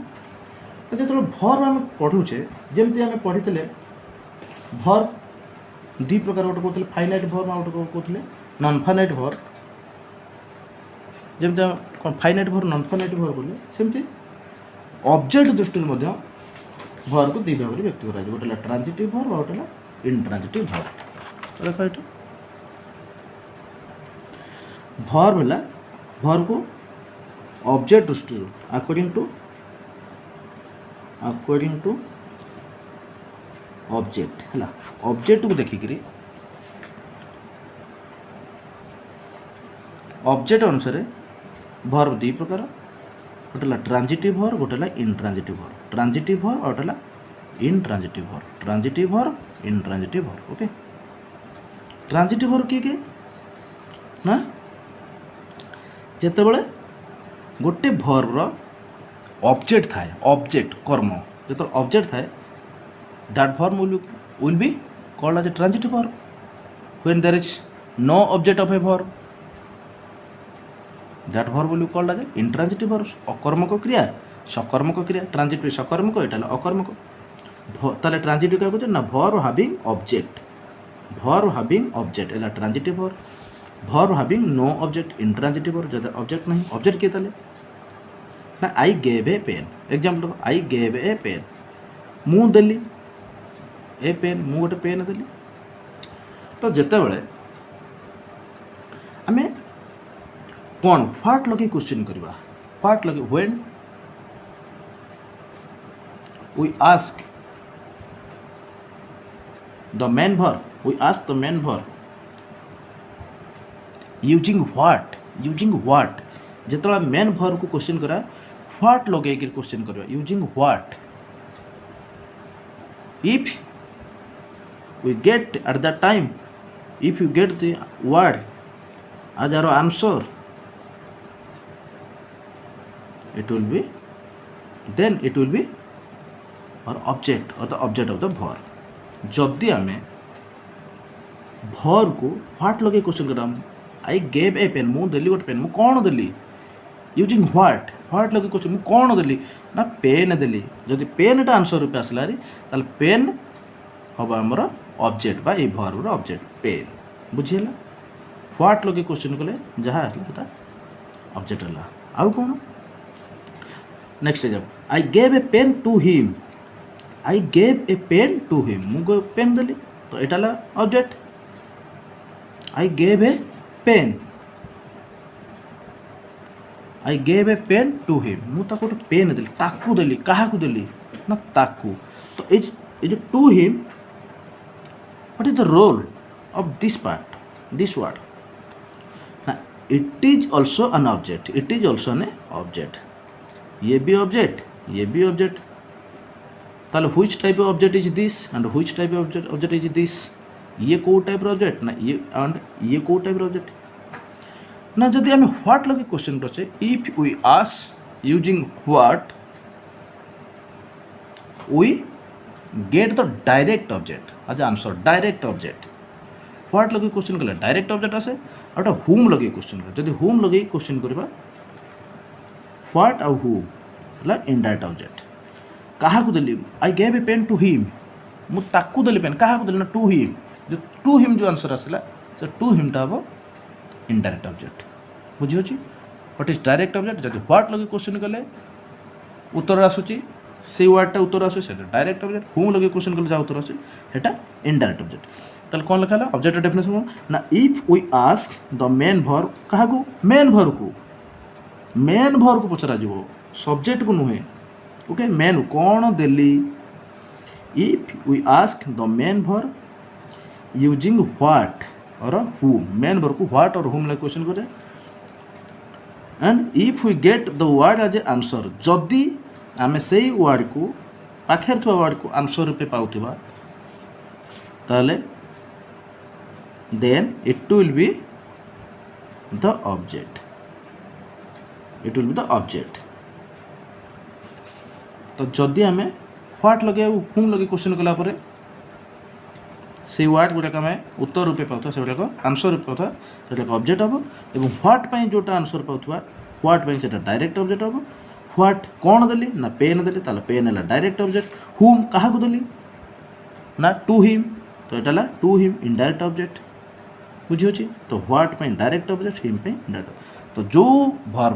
जो verb आम पढ़ुचे जमती आम पढ़ी भर्व दी प्रकार गोटे कहते फाइनाइट भर्व आ गोटे कहते नॉन फाइनाइट भर्व जमती कौन finite verb non finite verb बोले सेमती ऑब्जेक्ट दृष्टि भर को दी भाग में व्यक्त कर गोटे ट्रांजिटिव भर गोटे इंट्रांजिटिव भर देख ये भर है भर को ऑब्जेक्ट दृष्टि अकॉर्डिंग टू ऑब्जेक्ट है ऑब्जेक्ट को देखिक ऑब्जेक्ट अनुसार भर दी प्रकार गोटे ट्रांजिटिव भर गोटे इंट्रांजिटिव भर ट्रांजिटिव भर और गोटे इंट्रांजिटिव भर ट्रांजिटिव भर इंट्रांजिटिव भर ओके ट्रांजिटिव भर किए ना जितेबाला गोटे भर्वर ऑब्जेक्ट थाए ऑब्जेक्ट कर्म जो ऑब्जेक्ट थाए that verb will be called as a transitive verb when there is no object of a verb that verb will be called as an intransitive verb अकर्मक क्रिया सकर्मक क्रिया ट्रांजिटिव सकर्मक एटा अकर्मक ताले ट्रांजिटिव क्या कहते ना भर्व हैविंग ऑब्जेक्ट एला transitive verb having no object intransitive verb जब ऑब्जेक्ट नहीं ऑब्जेक्ट किए ताले ना I gave a pen example I gave a pen मु देली ए पेन मु गोटे पेन देली तो जिते बड़े आम कौन व्हाट लगे क्वेश्चन करवा व्हाट लगे when we ask the main verb we ask the main verb using what जितना मेन verb को क्वेश्चन करा व्हाट लगे क्वेश्चन करवा using what if we get at that time if you get the word as our answer it will be then it will be our object or the object of the verb जदि आम भर को what लगे question करा आई gave a pen मु देली गोटे pen मु कौन देली यूजिंग व्हाट लगे क्वेश्चन मु कौन देली ना पेन देली जदि पेनटा आंसर रूपे आसला ताल पेन हम आमर ऑब्जेक्ट बा ए भर ऑब्जेक्ट पेन बुझीला व्हाट लगे क्वेश्चन कले जहाँ आसला ऑब्जेक्ट है आउ कौन next example I gave a pen to him I gave a pen to him मु पेन देली तो यहाँ object I gave a pen I gave a pen to him मु गोटे पेन देली ताकू देली क्या देली ना ताकू तो ये जो to him what is the role of this part this word ना it is also an object it is also an object ये भी ऑब्जेक्ट ताले which type of object is this and which type of object is this ये को type object ना ये and ये को टाइप ऑब्जेक्ट ना जदि आम व्हाट लगे क्वेश्चन करछे if we ask using what we get the direct object as answer direct object what लगे क्वेश्चन कले डायरेक्ट ऑब्जेक्ट आसे और हुम लगे क्वेश्चन कर जदि हुम लगे क्वेश्चन करबा व्हाट और हु ला इनडायरेक्ट ऑब्जेक्ट क्या देली I gave a pen to him मु ताकू देली पेन क्या देली ना टू हिम जो आंसर आसला से टू हिमटा हम इनडायरेक्ट ऑब्जेक्ट बुझी व्हाट इज डायरेक्ट ऑब्जेक्ट जब व्हाट लगे क्वेश्चन कले उत्तर आसूची से वर्डटा उत्तर आसू से डायरेक्ट ऑब्जेक्ट हुम लगे क्वेश्चन कले जहाँ उत्तर आसूँ सेटा इनडायरेक्ट ऑब्जेक्ट ताले कौन लिखा है ऑब्जेक्ट डेफिनेशन ना if we ask the main verb क्या मेन भर को पचरा जीवो सब्जेक्ट को नुहे ओके मेन कौन देली if we ask the main verb using what or whom main verb को what और whom लगे क्वेश्चन करे and if we get the word as a answer जदि आम से वर्ड को पाखे थोड़ा वर्ड को आंसर रूपे पाउथिबा ताले then it will be the object, it will be the object. तो जदि आम व्हाट लगे हुम लगे क्वेश्चन कला परे से वर्ड गुड़ाक आम उत्तर रूपे पाता से गुड़ाक आंसर रूपे पाता से ऑब्जेक्ट हम और व्हाट जोटा आंसर पाउथवा व्हाट से डायरेक्ट ऑब्जेक्ट हम व्हाट कौन देली ना पेन देली ताले पेन है डायरेक्ट ऑब्जेक्ट हुम क्या देली ना टू हिम तो यहाँ टू हिम इनडायरेक्ट ऑब्जेक्ट बुझी तो what direct object him direct तो जो भर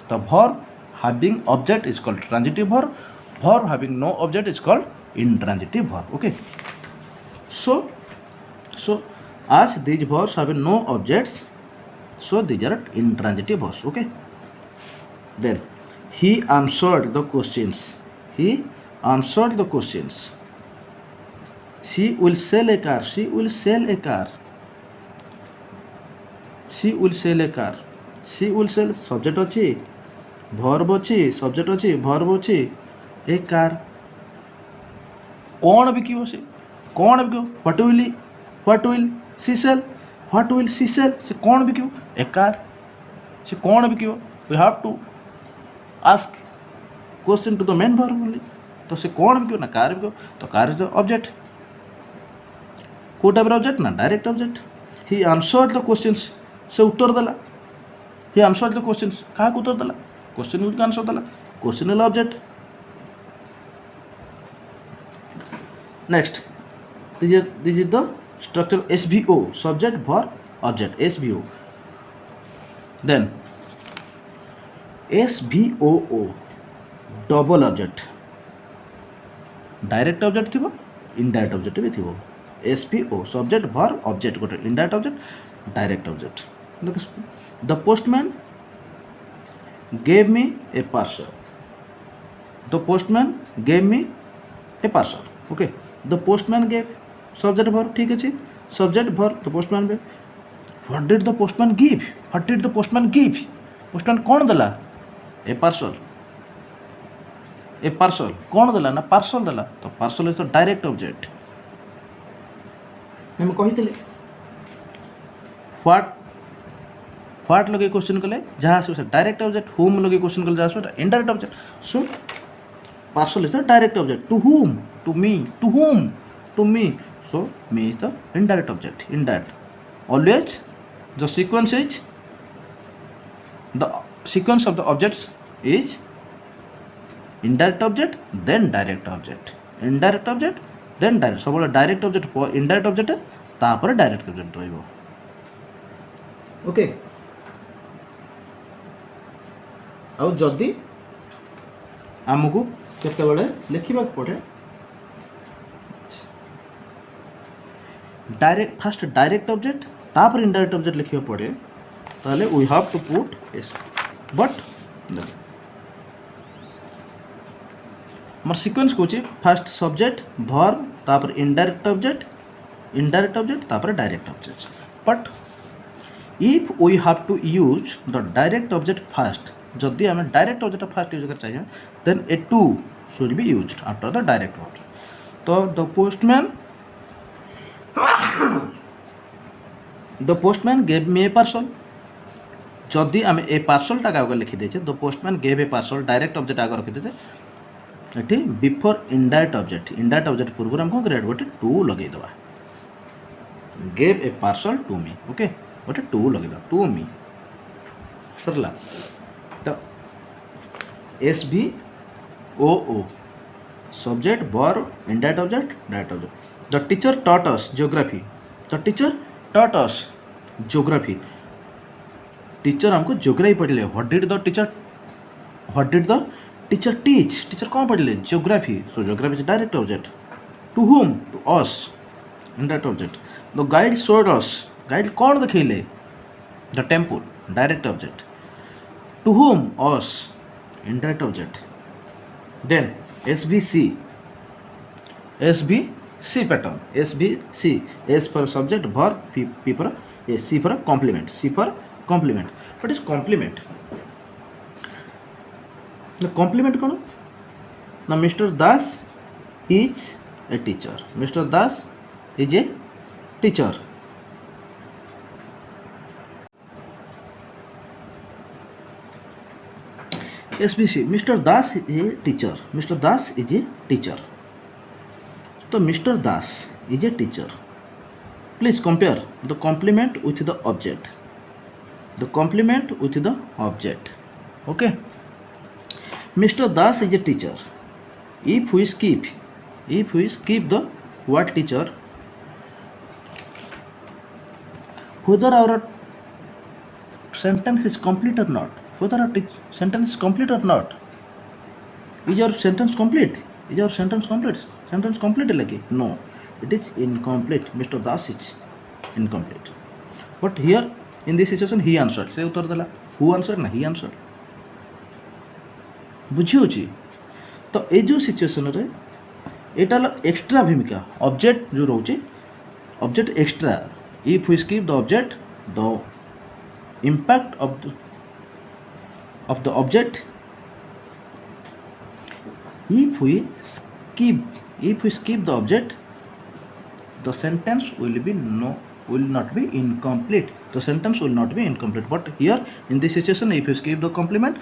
तो भर having object is called transitive verb, verb having no object is called intransitive verb. Okay, so as these verbs have no objects, so these are intransitive verbs. Okay, then he answered the questions, he answered the questions. She will sell a car, she will sell a car, she will sell a car, she will sell subject अच्छी verb अच्छी subject अच्छी verb अच्छी a car कौन बिकिब से कौन बिकिब what will she sell what will she sell से कौन बिकिब ए कार से कौन बिकिब we have to ask question to the main verb only तो से कौन बिकिब ना कार बिकिब तो कार इज द ऑब्जेक्ट को टाइप ऑब्जेक्ट ना direct object he answered the questions से उत्तर देला ही आंसर्ड द क्वेश्चंस क्या उत्तर देला क्वेश्चन यूज आंसर देला क्वेश्चन है object next this is the structure SVO subject verb object SVO then SVOO double object direct object थी इनडायरेक्ट ऑब्जेक्ट भी थी SVO सब्जेक्ट भर ऑब्जेक्ट गोटे indirect object direct object the postman gave me a parcel, the postman gave me a parcel. Okay, the postman gave subject verb ठीक है subject verb the postman gave what did the postman give, what did the postman give postman कौन देला a parcel, a parcel कौन देला ना parcel देला तो parcel is the direct object हम कही व्हाट लगे क्वेश्चन कले जहाँ से डायरेक्ट ऑब्जेक्ट हुम लगे क्वेश्चन कले जहाँ से indirect object so parcel is the direct object to whom to me so me is the indirect object indirect always the sequence of the objects is indirect object then direct object indirect object then direct सब direct object indirect object तापर direct object रहिबो okay आउ जदि आमको केतबेले लिखा पड़े direct first direct object तापर इनडायरेक्ट ऑब्जेक्ट लिखा पड़े ताले we have to put S but more sequence Kochi first subject verb तापर इनडायरेक्ट ऑब्जेक्ट तापर direct object but if we have to use the direct object first जदि आम direct object fast use कर चाहिए then a to should be used after the direct object तो the postman gave me a parcel जदि आम a parcel टा आगे लिखिदे the postman gave a parcel direct object आगे रखिदे ये बिफोर इनडायरेक्ट ऑब्जेक्ट पूर्व आम कौन गोटे टू लगे दवा gave a parcel to me okay गोटे टू लगे टू मी सरला तो SVOO subject verb indirect object direct object the teacher taught us geography the teacher taught us geography teacher हमको ज्योग्राफी पढ़ले what did the teacher teacher कौन पढ़ले geography so geography is direct object to whom to us indirect object the guide showed us guide कौन दिखेले the temple direct object to हुम अस indirect object then SVC C pattern. SVC. S for subject, verb, P for C for complement. C for complement. What is complement? The complement कौन? Now Mr. Das is a teacher. Mr. Das is a teacher. SBC. Mr. Das is a teacher. Mr. Das is a teacher. So Mr. Das is a teacher. Please compare the complement with the object. The complement with the object. Okay. Mr. Das is a teacher. If we skip the word teacher, whether our sentence is complete or not, whether our sentence is complete or not, is your sentence complete? Is your sentence complete? Sentence complete like no, it is incomplete. Mr. Das is incomplete. But here in this situation he answered. से उत्तर देला. Who answered ना he answered. बुझी होची. तो ये जो situation रे एटा एक्स्ट्रा भूमिका ऑब्जेक्ट जो रोचे object extra. If we skip the object, the impact of the object. If we skip the object, the sentence will not be incomplete. The sentence will not be incomplete. But here in this situation, if you skip the complement,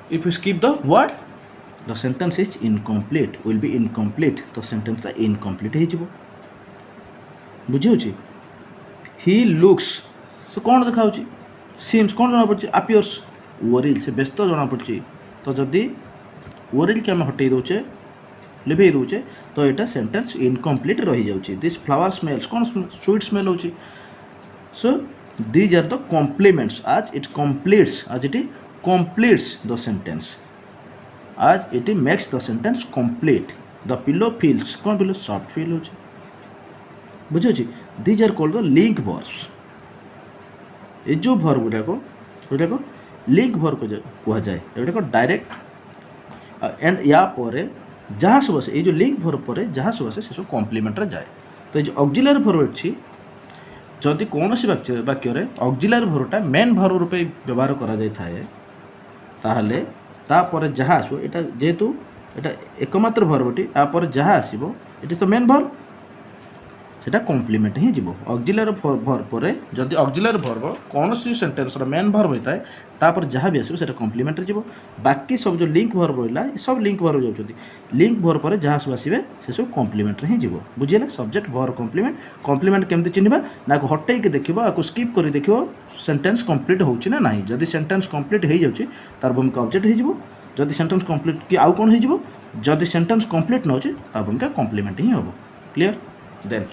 if you skip the word, the sentence is incomplete, will be incomplete. The sentence is incomplete हे जिवो. बुझी होची. He looks. So कौन देखा होची? Seems कौन जना पड़ची? Appears. Worried से व्यस्त जना पड़ची. तो जदि worried के आम हटई दोचे, लिभेई दोचे, तो एटा सेंटेंस इनकम्प्लीट रही जाउची. दिस फ्लावर स्मेल्स कौन स्वीट स्मेल होची. So these are the complements as it completes the sentence, as it makes the sentence complete. The pillow feels कौन pillow soft feel होची. बुझे होची. These are called the link verbs. ये जो verb गुड़ाक link verb कह जाए. एटा direct and या पर जहाँ सब आसे, ये जो लिंक वर्ब पर जहाँ सब आसे से सब कॉम्प्लीमेंट जाए. तो ये जो ऑक्सिलरी वर्ब अच्छी, जदि कौन वाक्य ऑक्सिलरी वर्बटा मेन वर्ब रूपे व्यवहार करा जाय थाए, ताहले तापर जहाँ आसो एटा जेहेतु एटा एकमात्र वर्बटी आपर जहाँ आसीबो it is the main verb, सेटा कॉम्प्लीमेंट ही जीवो. ऑक्सिलरी वर्ब पर जदि ऑक्सिलरी वर्ब कौन सी सेंटेंस रो मेन वर्ब होता है तापर जहाँ भी आसीबो सेटा कॉम्प्लीमेंट जीवो. बाकी सब जो लिंक वर्ब रहिला सब लिंक वर्ब जाउछथि. लिंक वर्ब पर जहाँ सब आसीबे से सब कॉम्प्लीमेंट ही जीवो. बुझिले. Subject verb complement. कॉम्प्लीमेंट केमति चिन्हबा ना को हटै के देखिबो, आको स्किप करि देखिबो सेंटेंस कंप्लीट होउछि ना नाही. जदि सेंटेंस कंप्लीट हे जाउछि तार भूमिका ऑब्जेक्ट हे जीवो. जदि सेंटेंस कंप्लीट कि आउ कोन हे जीवो, जदि सेंटेंस कंप्लीट न होछि तार भूमिका कॉम्प्लीमेंट ही होबो. Clear. Then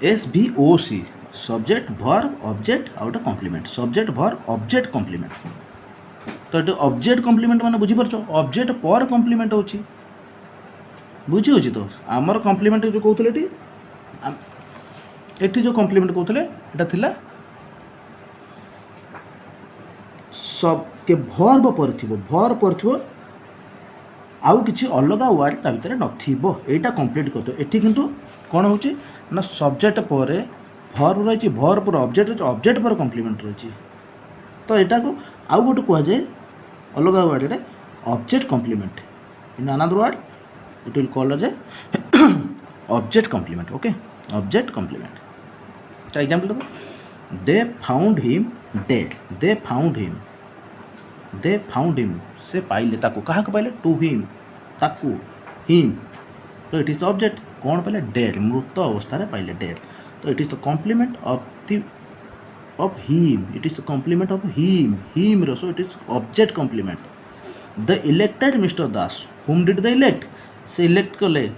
SVOC subject verb object आउट complement. Subject verb object complement. तो ये ऑब्जेक्ट कॉम्प्लीमेंट माने बुझी परछो ऑब्जेक्ट पर कॉम्प्लीमेंट होची. बुझी होची. तो आमर कॉम्प्लीमेंट जो कहउतले एठी जो कॉम्प्लीमेंट कहउतले एटा थिला सब के वर्ब पर थिबो आउ किछि अलगा वर्ड ता भितर नथिबो. एटा कंप्लीट करतो. एठी किंतु कोन होची ना सब्जेक्ट पर वर्ब रही, वर्ब पर ऑब्जेक्ट रही, ऑब्जेक्ट पर कॉम्प्लीमेंट रही. तो यहाँ को आउ गोटे कह जाए अलग वर्ड रे object complement. In another word it will call as object complement. Okay. Object complement. तो एग्जांपल देखो. They found him dead. They found him से पाइले ताको. कहा पाइले? To him. ताको हिम. तो इट इज द ऑब्जेक्ट. कौन पाइले? डेड. मृत अवस्था पाइले डेड. तो it is the complement of him. It is the complement of him रो. So it is object complement. The elected mister दास. हुम डिड द इलेक्ट. से इलेक्ट कले,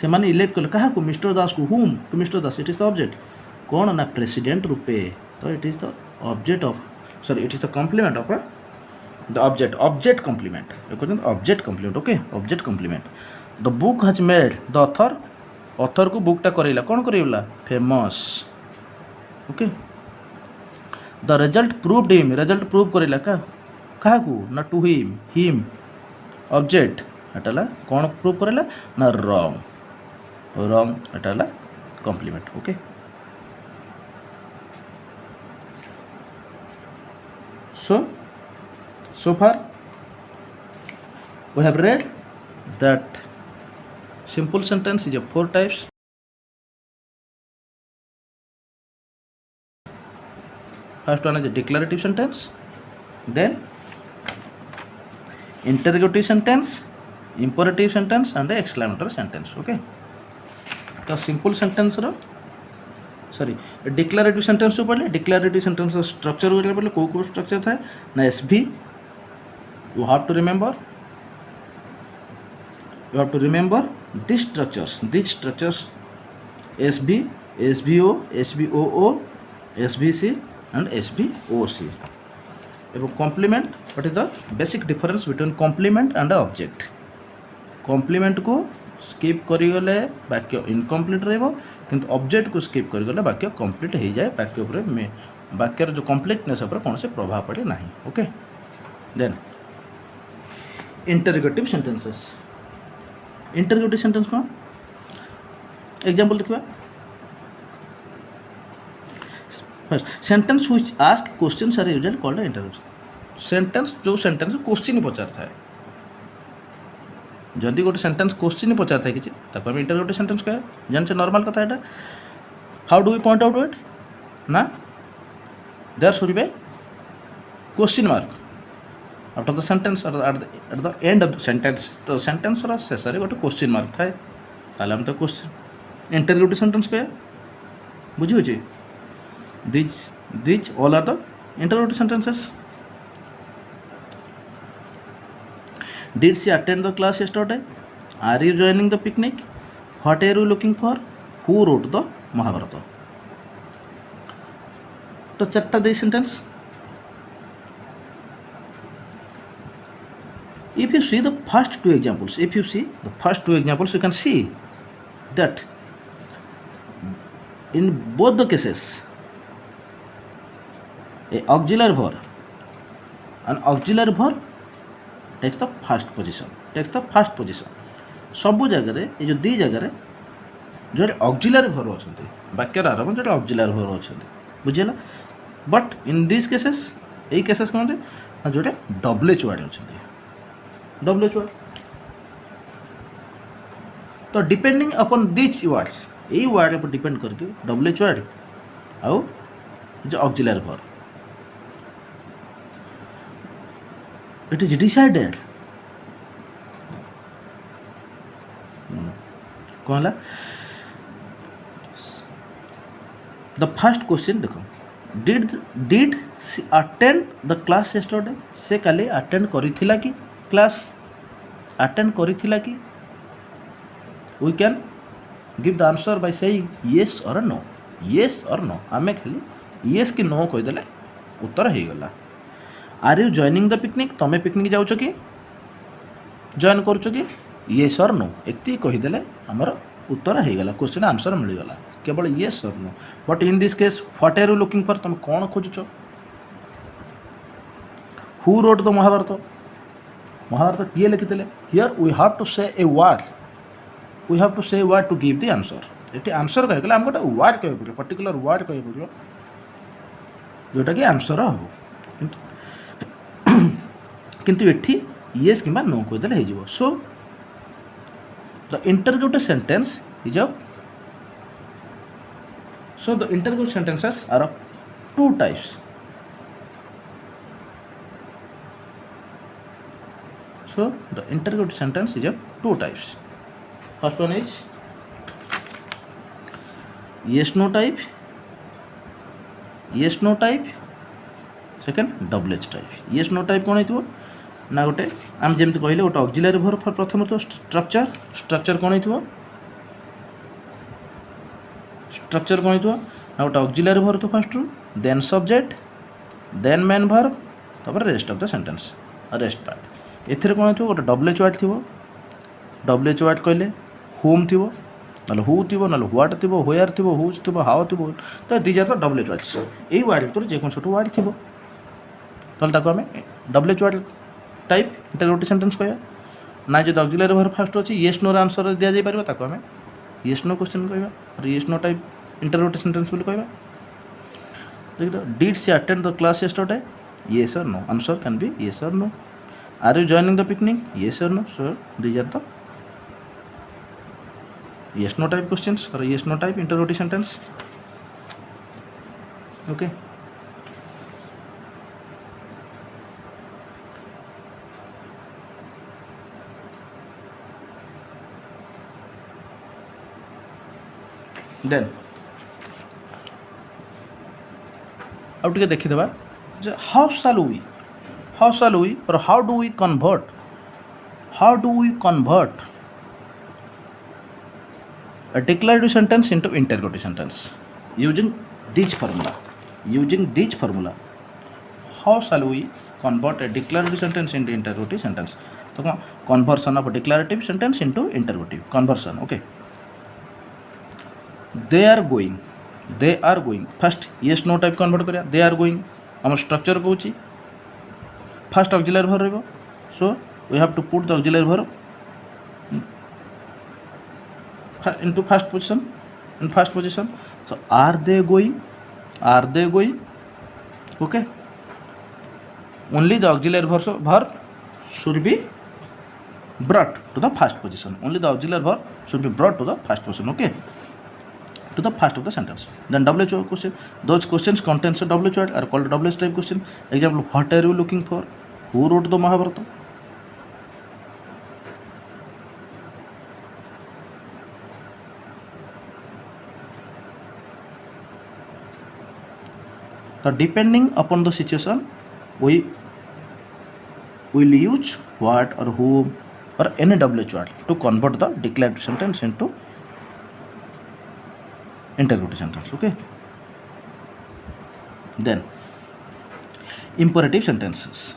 से माने इलेक्ट कले कहा को? मिस्टर दास को. Whom? To Mr Das. It is the object. कौन ना? प्रेसिडेंट रूपे. तो it is the object of, sorry it is the complement of the object complement. Object complement. Okay. Object complement. The book has made the author को बुकटा करेला. कौन करेला? Famous. Okay. The result proved him. Result prove करेला का? क्या ना to him object एटा कौन प्रूव करेला ना रॉन्ग एटा complement okay so far we have read that simple sentence is of 4 types. First one is a declarative sentence, then interrogative sentence, imperative sentence and the exclamatory sentence. Okay, तो simple sentence रो sorry declarative sentence जो पढ़ले declarative sentence structure हो पढ़ले को structure था ना SV you have to remember this structures SB SBO एसबीओओ SBC and एसबीओसी एवं complement what is the basic difference between complement and object complement को skip करिगले वाक्य इनकम्प्लीट रहबो किंतु ऑब्जेक्ट को स्किप करिगले वाक्य कंप्लीट हो जाए वाक्य ऊपर में वाक्यर जो कंप्लीटनेस ऊपर कौन से प्रभाव पड़े ना okay then interrogative sentences interrogative sentence कौन एग्जांपल देखिबा first sentence which ask questions are usually called interrogative sentence जो सेंटेंस क्वेश्चन पचार था जदि गोटे सेंटेंस क्वेश्चन पचार था कि आम इंटररोगेटिव सेंटेंस कहे जानते नॉर्मल कथा है how do we point out it ना there should be question mark after the sentence at the end of the sentence तो सेंटेंस शेष में गोटे क्वेश्चन मार्क थाए ताले हम तो क्वेश्चन इंटररोगेटिव सेंटेंस कहे बुझी these all are the interrogative sentences Did she attend the class yesterday? Are you joining the picnic? What are you looking for? Who wrote the Mahabharata? तो चार्टा दे sentence if you see the first two examples you can see that in both the cases a auxiliary verb takes the first position सब जगह ये जो दी जगह जो auxiliary verb अच्छा वाक्यर आरंभ जो ऑक्सिलरी वर्ब अच्छा बुझेगा बट इन दिस केसेस यही केसेस कौन है जो डब्ल्यूएच वर्ड अच्छा डब्ल्यूएच वर्ड तो डिपेंडिंग अपॉन दिस वर्ड्स यही वर्ड पर डिपेंड करके डब्ल्यूएच वर्ड आउ जो auxiliary verb it is decided कौन है द फर्स्ट क्वेश्चन देखो did she attend the class yesterday से काली अटेंड करिथिला कि क्लास अटेंड करिथिला कि we can give the answer by saying yes or no आमे खाली येस कि नो कहि देले उत्तर हे गला are you joining the picnic तुम्हें पिकनिक जाऊच कि जॉइन करुच कि येस और नो एति कहीदेले आमर उत्तर हो गला क्वेश्चन आंसर मिलगला केवल yes or no but in this case what are you looking for तुम कौन खोजुच हु रोट द महाभारत किए लिखिते here we have to say a word to give the answer ये आंसर कहे आम गोटे वर्ड कह पड़े पर्टिकुलर वर्ड कह पड़ो जोटा कि आंसर हम किंतु एठी येस किंबा नो कहीदेले हो so the interrogative sentence is so the interrogative sentences are of two types. So the interrogative sentence is of two types. First one is yes no type, second double H type. yes no type कौन है ना गोटे आम जमी कहले गोटे auxiliary verb प्रथम तो स्ट्रक्चर कौन है स्ट्रक्चर कौन है ना गोटे ऑक्सिलरी वर्ब तो first then subject then main verb तापर rest of the sentence rest part एथिरे कौन है गोटे डब्ल्यूएच वर्ड थी डब्ल्यूएच वर्ड कहले होम थी ना हु थी ना ह्वाट थी व्वेयर थी हुज थी हाउ थी तो these are the WH words यही वर्ड भर जेको छोट वर्ड थी ताल आम WH टाइप इंटरोगेटिव सेंटेंस कहया ना जो ऑक्सिलरी वर्ब फास्ट अच्छी येस नो आंसर दिया जाई परबा ताको हमें येस नो क्वेश्चन कहया or yes no type interrogative sentence बोली कहया देख तो did she attend the class yesterday yes or no answer can be yes or no are you joining the picnic yes or no so these are the yes no type questions or yes no type interrogative sentence. Okay, then अब टिके देखि देबा जे how shall we or how do we convert a declarative sentence into interrogative sentence using this formula. How shall we convert a declarative sentence into interrogative sentence? तो conversion of a declarative sentence into interrogative conversion. Okay, they are going first yes no type convert करिया they are going हम structure कहूची first auxiliary verb रहबो so we have to put the auxiliary verb into first position. So are they going okay, only the auxiliary verb should be brought to the first position. Only the auxiliary verb should be brought to the first position. Okay, to the first of the sentence. Then WH question, those questions contains a WH are called WH type question. Example, what are you looking for? Who wrote the Mahabharata? So depending upon the situation, we will use what or whom or any WH word to convert the declarative sentence into interrogative sentence. Okay. Then imperative sentences.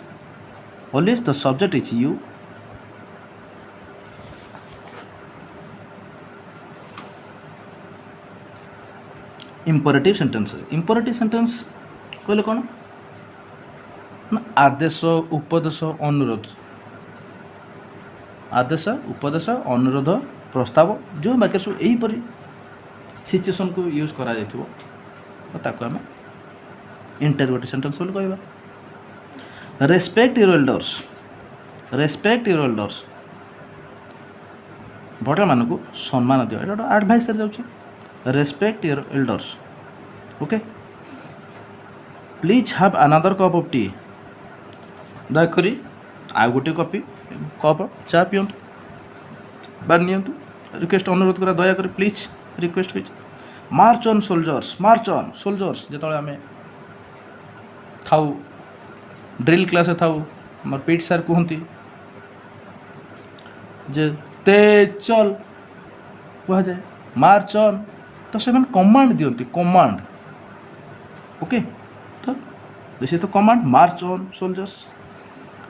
Always the subject is you. imperative sentence कहले कौन ना आदेश उपदेश अनुरोध प्रस्ताव जो वाक्य सब यहीपरि situation को यूज करा जाइथिबो ताको आमे इंटरोगेटिव सेंटेंस बोली कहबा. रेस्पेक्ट योर एल्डर्स बड़ा मान को सम्मान दियो एटा एडवाइस रे जाउची respect your elders. Okay, please have another cup of tea दयाकोरी आ गोटे कप चा पियंतु बा नियंतु रिक्वेस्ट अनुरोध करा दयाकोरी प्लीज रिक्वेस्ट होइछ. मार्च ऑन सोल्जर्स जेतले आमे थाउ ड्रिल क्लास थाउ हमर पीट सर कहती जे ते चल कह जाए मार्च ऑन तो से कमांड दियंती कमांड. ओके, तो this is the command march on soldiers.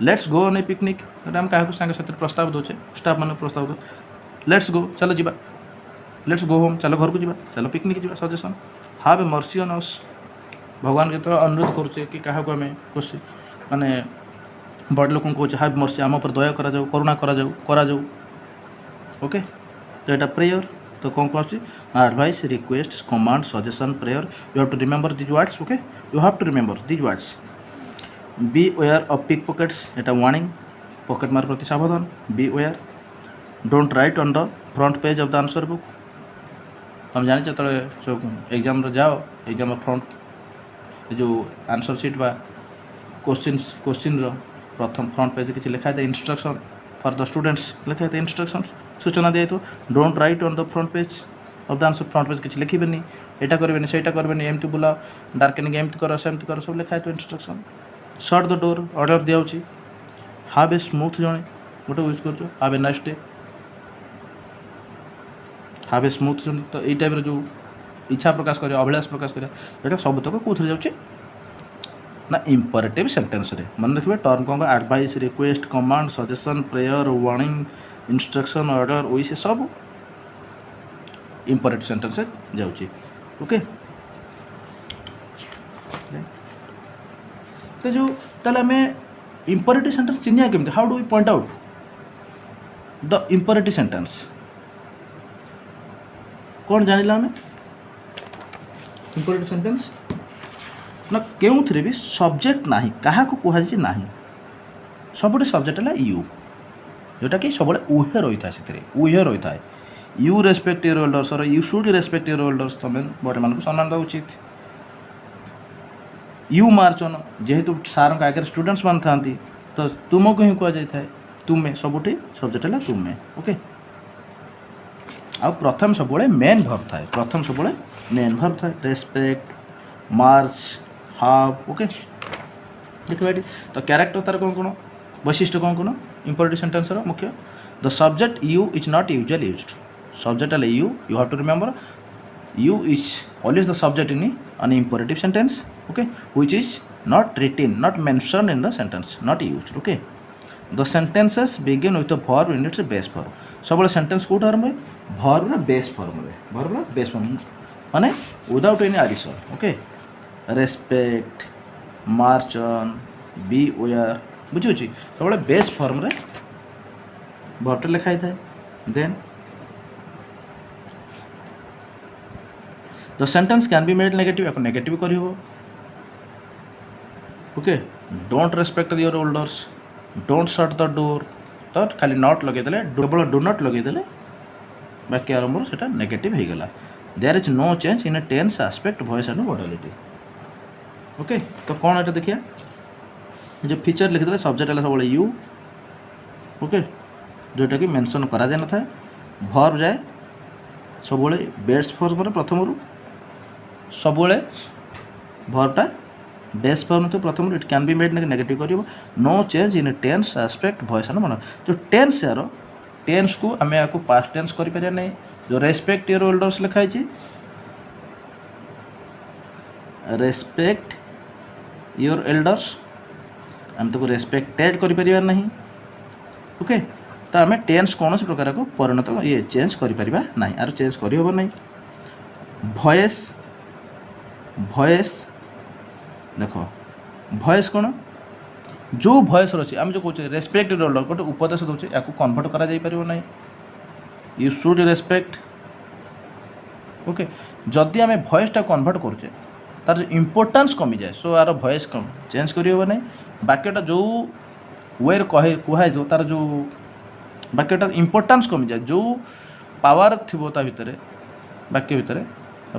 Let's go on A picnic आम क्या सांगे साथी प्रस्ताव दौचे स्टाफ मान प्रस्ताव दो लेट्स गो चलो जीवा लेट्स गो होम चलो घर को जीवा चलो पिकनिक जीवा. Suggestion have a mercy on us भगवान के अनुरोध करुचे कि क्या आम खुशी माने बड़ लोक कहे हाव मर्सी आम पर दया करा जाऊ करुणा करा जाऊ. ओके, तो यहाँ प्रेयर तो कौन कौन advice request command suggestion prayer you have to remember these words. Okay, you have to remember these words. Be aware of pickpockets एटा वार्निंग पॉकेट मार प्रति सावधान. Be aware. Don't write on the front page of the answer book. तुम जाने जो exam जाओ exam front जो answer sheet बा क्वेश्चन प्रथम फ्रंट पेज किसी लिखा है इंस्ट्रक्शन फॉर द स्टूडेंट्स लिखा है इंस्ट्रक्शन सूचना दिए तो don't write on the front page of the answer. Front page किसी लिखिबेनी एटा करबेनी सेटा करबेनी एमती बुला डार्केनिंग एमती कर सेमती कर सब लिखा है instruction. Shut the door order दिया. हाव ए स्मूथ जर्नी गोटे यूज कर have a nice day have a smooth journey. तो यही टाइप जो इच्छा प्रकाश कर अभिलाष प्रकाश कर सबतक कौन जाऊँगी ना इंपरेटिव सेंटेंस रे. मन रखिए टर्म कौन advice request command suggestion prayer warning instruction order वही से सब इंपरेटिव सेंटेंस जाऊँगी. ओके, तो जो ताले आम imperative sentence चिन्हिया केमती how do we point out the imperative sentence कौन जानिला हमें imperative sentence ना केउ थरे भी सब्जेक्ट नाही काहा को कुहा जी नाही सबुटे सब्जेक्ट है यू जोटा कि सब उहे रही था से उहे रही था यू रेस्पेक्ट योर एल्डर्स और you should respect your elders तुम बड़े मान को सम्मान देवा उचित यू मार्च ऑन जेहेतु सार आगे स्टूडेंट्स मान था तो तुमको ही कहुए तुम्हें सबुठी सब्जेक्ट है तुम्हें ओके आ प्रथम सब मेन भर्ब थाए प्रथम सब मेन भर्ब थाए रेस्पेक्ट मार्च हाव ओके देखिए तो कैरेक्टर तार कौन कौन वैशिष्ट्य कौन कौन इंपोर्टेंट सेंटेंस मुख्य the subject you is not usually used subject है you have to remember you is always the subject in an imperative sentence okay which is not written not mentioned in the sentence not used okay the sentences begin with the verb in its base form सब sentence code आरंभ है verb ना base form रे verb ना base form माने without any addition okay respect march on be where बुझी छी सब base form रे verb टे लिखाई थाए then the sentence can be made negative या नेगेटिव करी हो okay don't respect your elders don't shut the door तो खाली नॉट लगे देले केवल डू नॉट लगे देले बाकी आरंभ सेटा नेगेटिव हो गला there is no change in tense aspect voice and modality okay तो कौन एटा देखिया जो फीचर लिखि देले सब्जेक्ट है सब यू ओके जोटा कि मेंशन करा जाय न था वर्ब जाए सब बेस फॉर्म प्रथम रू सब भरटा बेस फॉर्म तो प्रथम it can be made negative कर no change in tense aspect voice and mood जो टेंस यार टेंस को आम या पास्ट टेंस कर नहीं जो रेस्पेक्ट योर एल्डर्स लिखाई रेस्पेक्ट योर एल्डर्स आम तो रेस्पेक्टेड कर नहीं ओके तो आम टेंस कौन से प्रकार को परिणत ये चेंज कर नहीं आर चेंज करहब नहीं भॉइस भॉइस देख भॉइस कौन जो भॉइस रही आम जो कहे रेस्पेक्ट गोटे उपदेश दूचे या कन्वर्ट करा नहीं यू शुड रेस्पेक्ट ओके जदि आम भॉइसटा कन्वर्ट करुचे तार इम्पोर्टान्स कमी जाए सो यार भॉइस कम चेंज करहब नहीं वाक्यटा जो वे कहे जो तार जो वाक्यटार इम्पोर्टान्स कमी जाए जो पावर थी ता भितर वाक्य भितर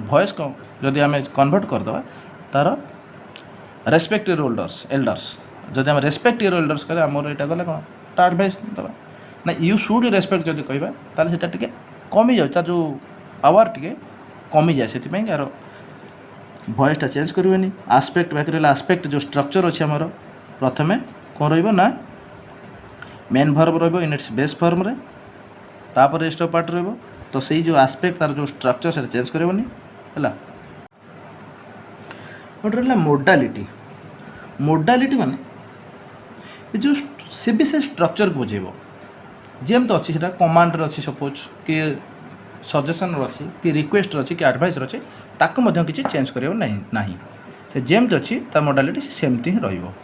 भॉइस कम जदि आम कन्वर्ट करदे तार रेस्पेक्ट योर एल्डर्स जदि आम रेस्पेक्ट योर एल्डर्स करें आमर यहाँ गला कौन ता एडभाइस दबा ना यू शुड रेस्पेक्ट जब कहवा ताले सेटा टिके कमी जाए तार जो पावर टिके कमी जाए से यार भॉइसटा चेंज करें आस्पेक्ट बाकी रहा आस्पेक्ट जो स्ट्रक्चर अच्छे आमर प्रथमे कौन रहा मेन भर्ब रहिबो इन इट्स बेस फॉर्म रे तापर रेस्ट ऑफ पार्ट रहिबो तो सही जो एस्पेक्ट तार जो स्ट्रक्चर से चेंज करबनी हला गोटे रहा मोडालिटी मोडालिटी माने ये जो से भी से स्ट्रक्चर को बुझेबो जेम तो अच्छी कमांड अच्छी सपोज कि सजेसन अच्छी कि रिक्वेस्ट अच्छी कि एडवाइस अच्छी ताको मध्य किसी चेंज करियो नहीं जेमती अच्छी ता मोडालिटी सेमती ही रहिबो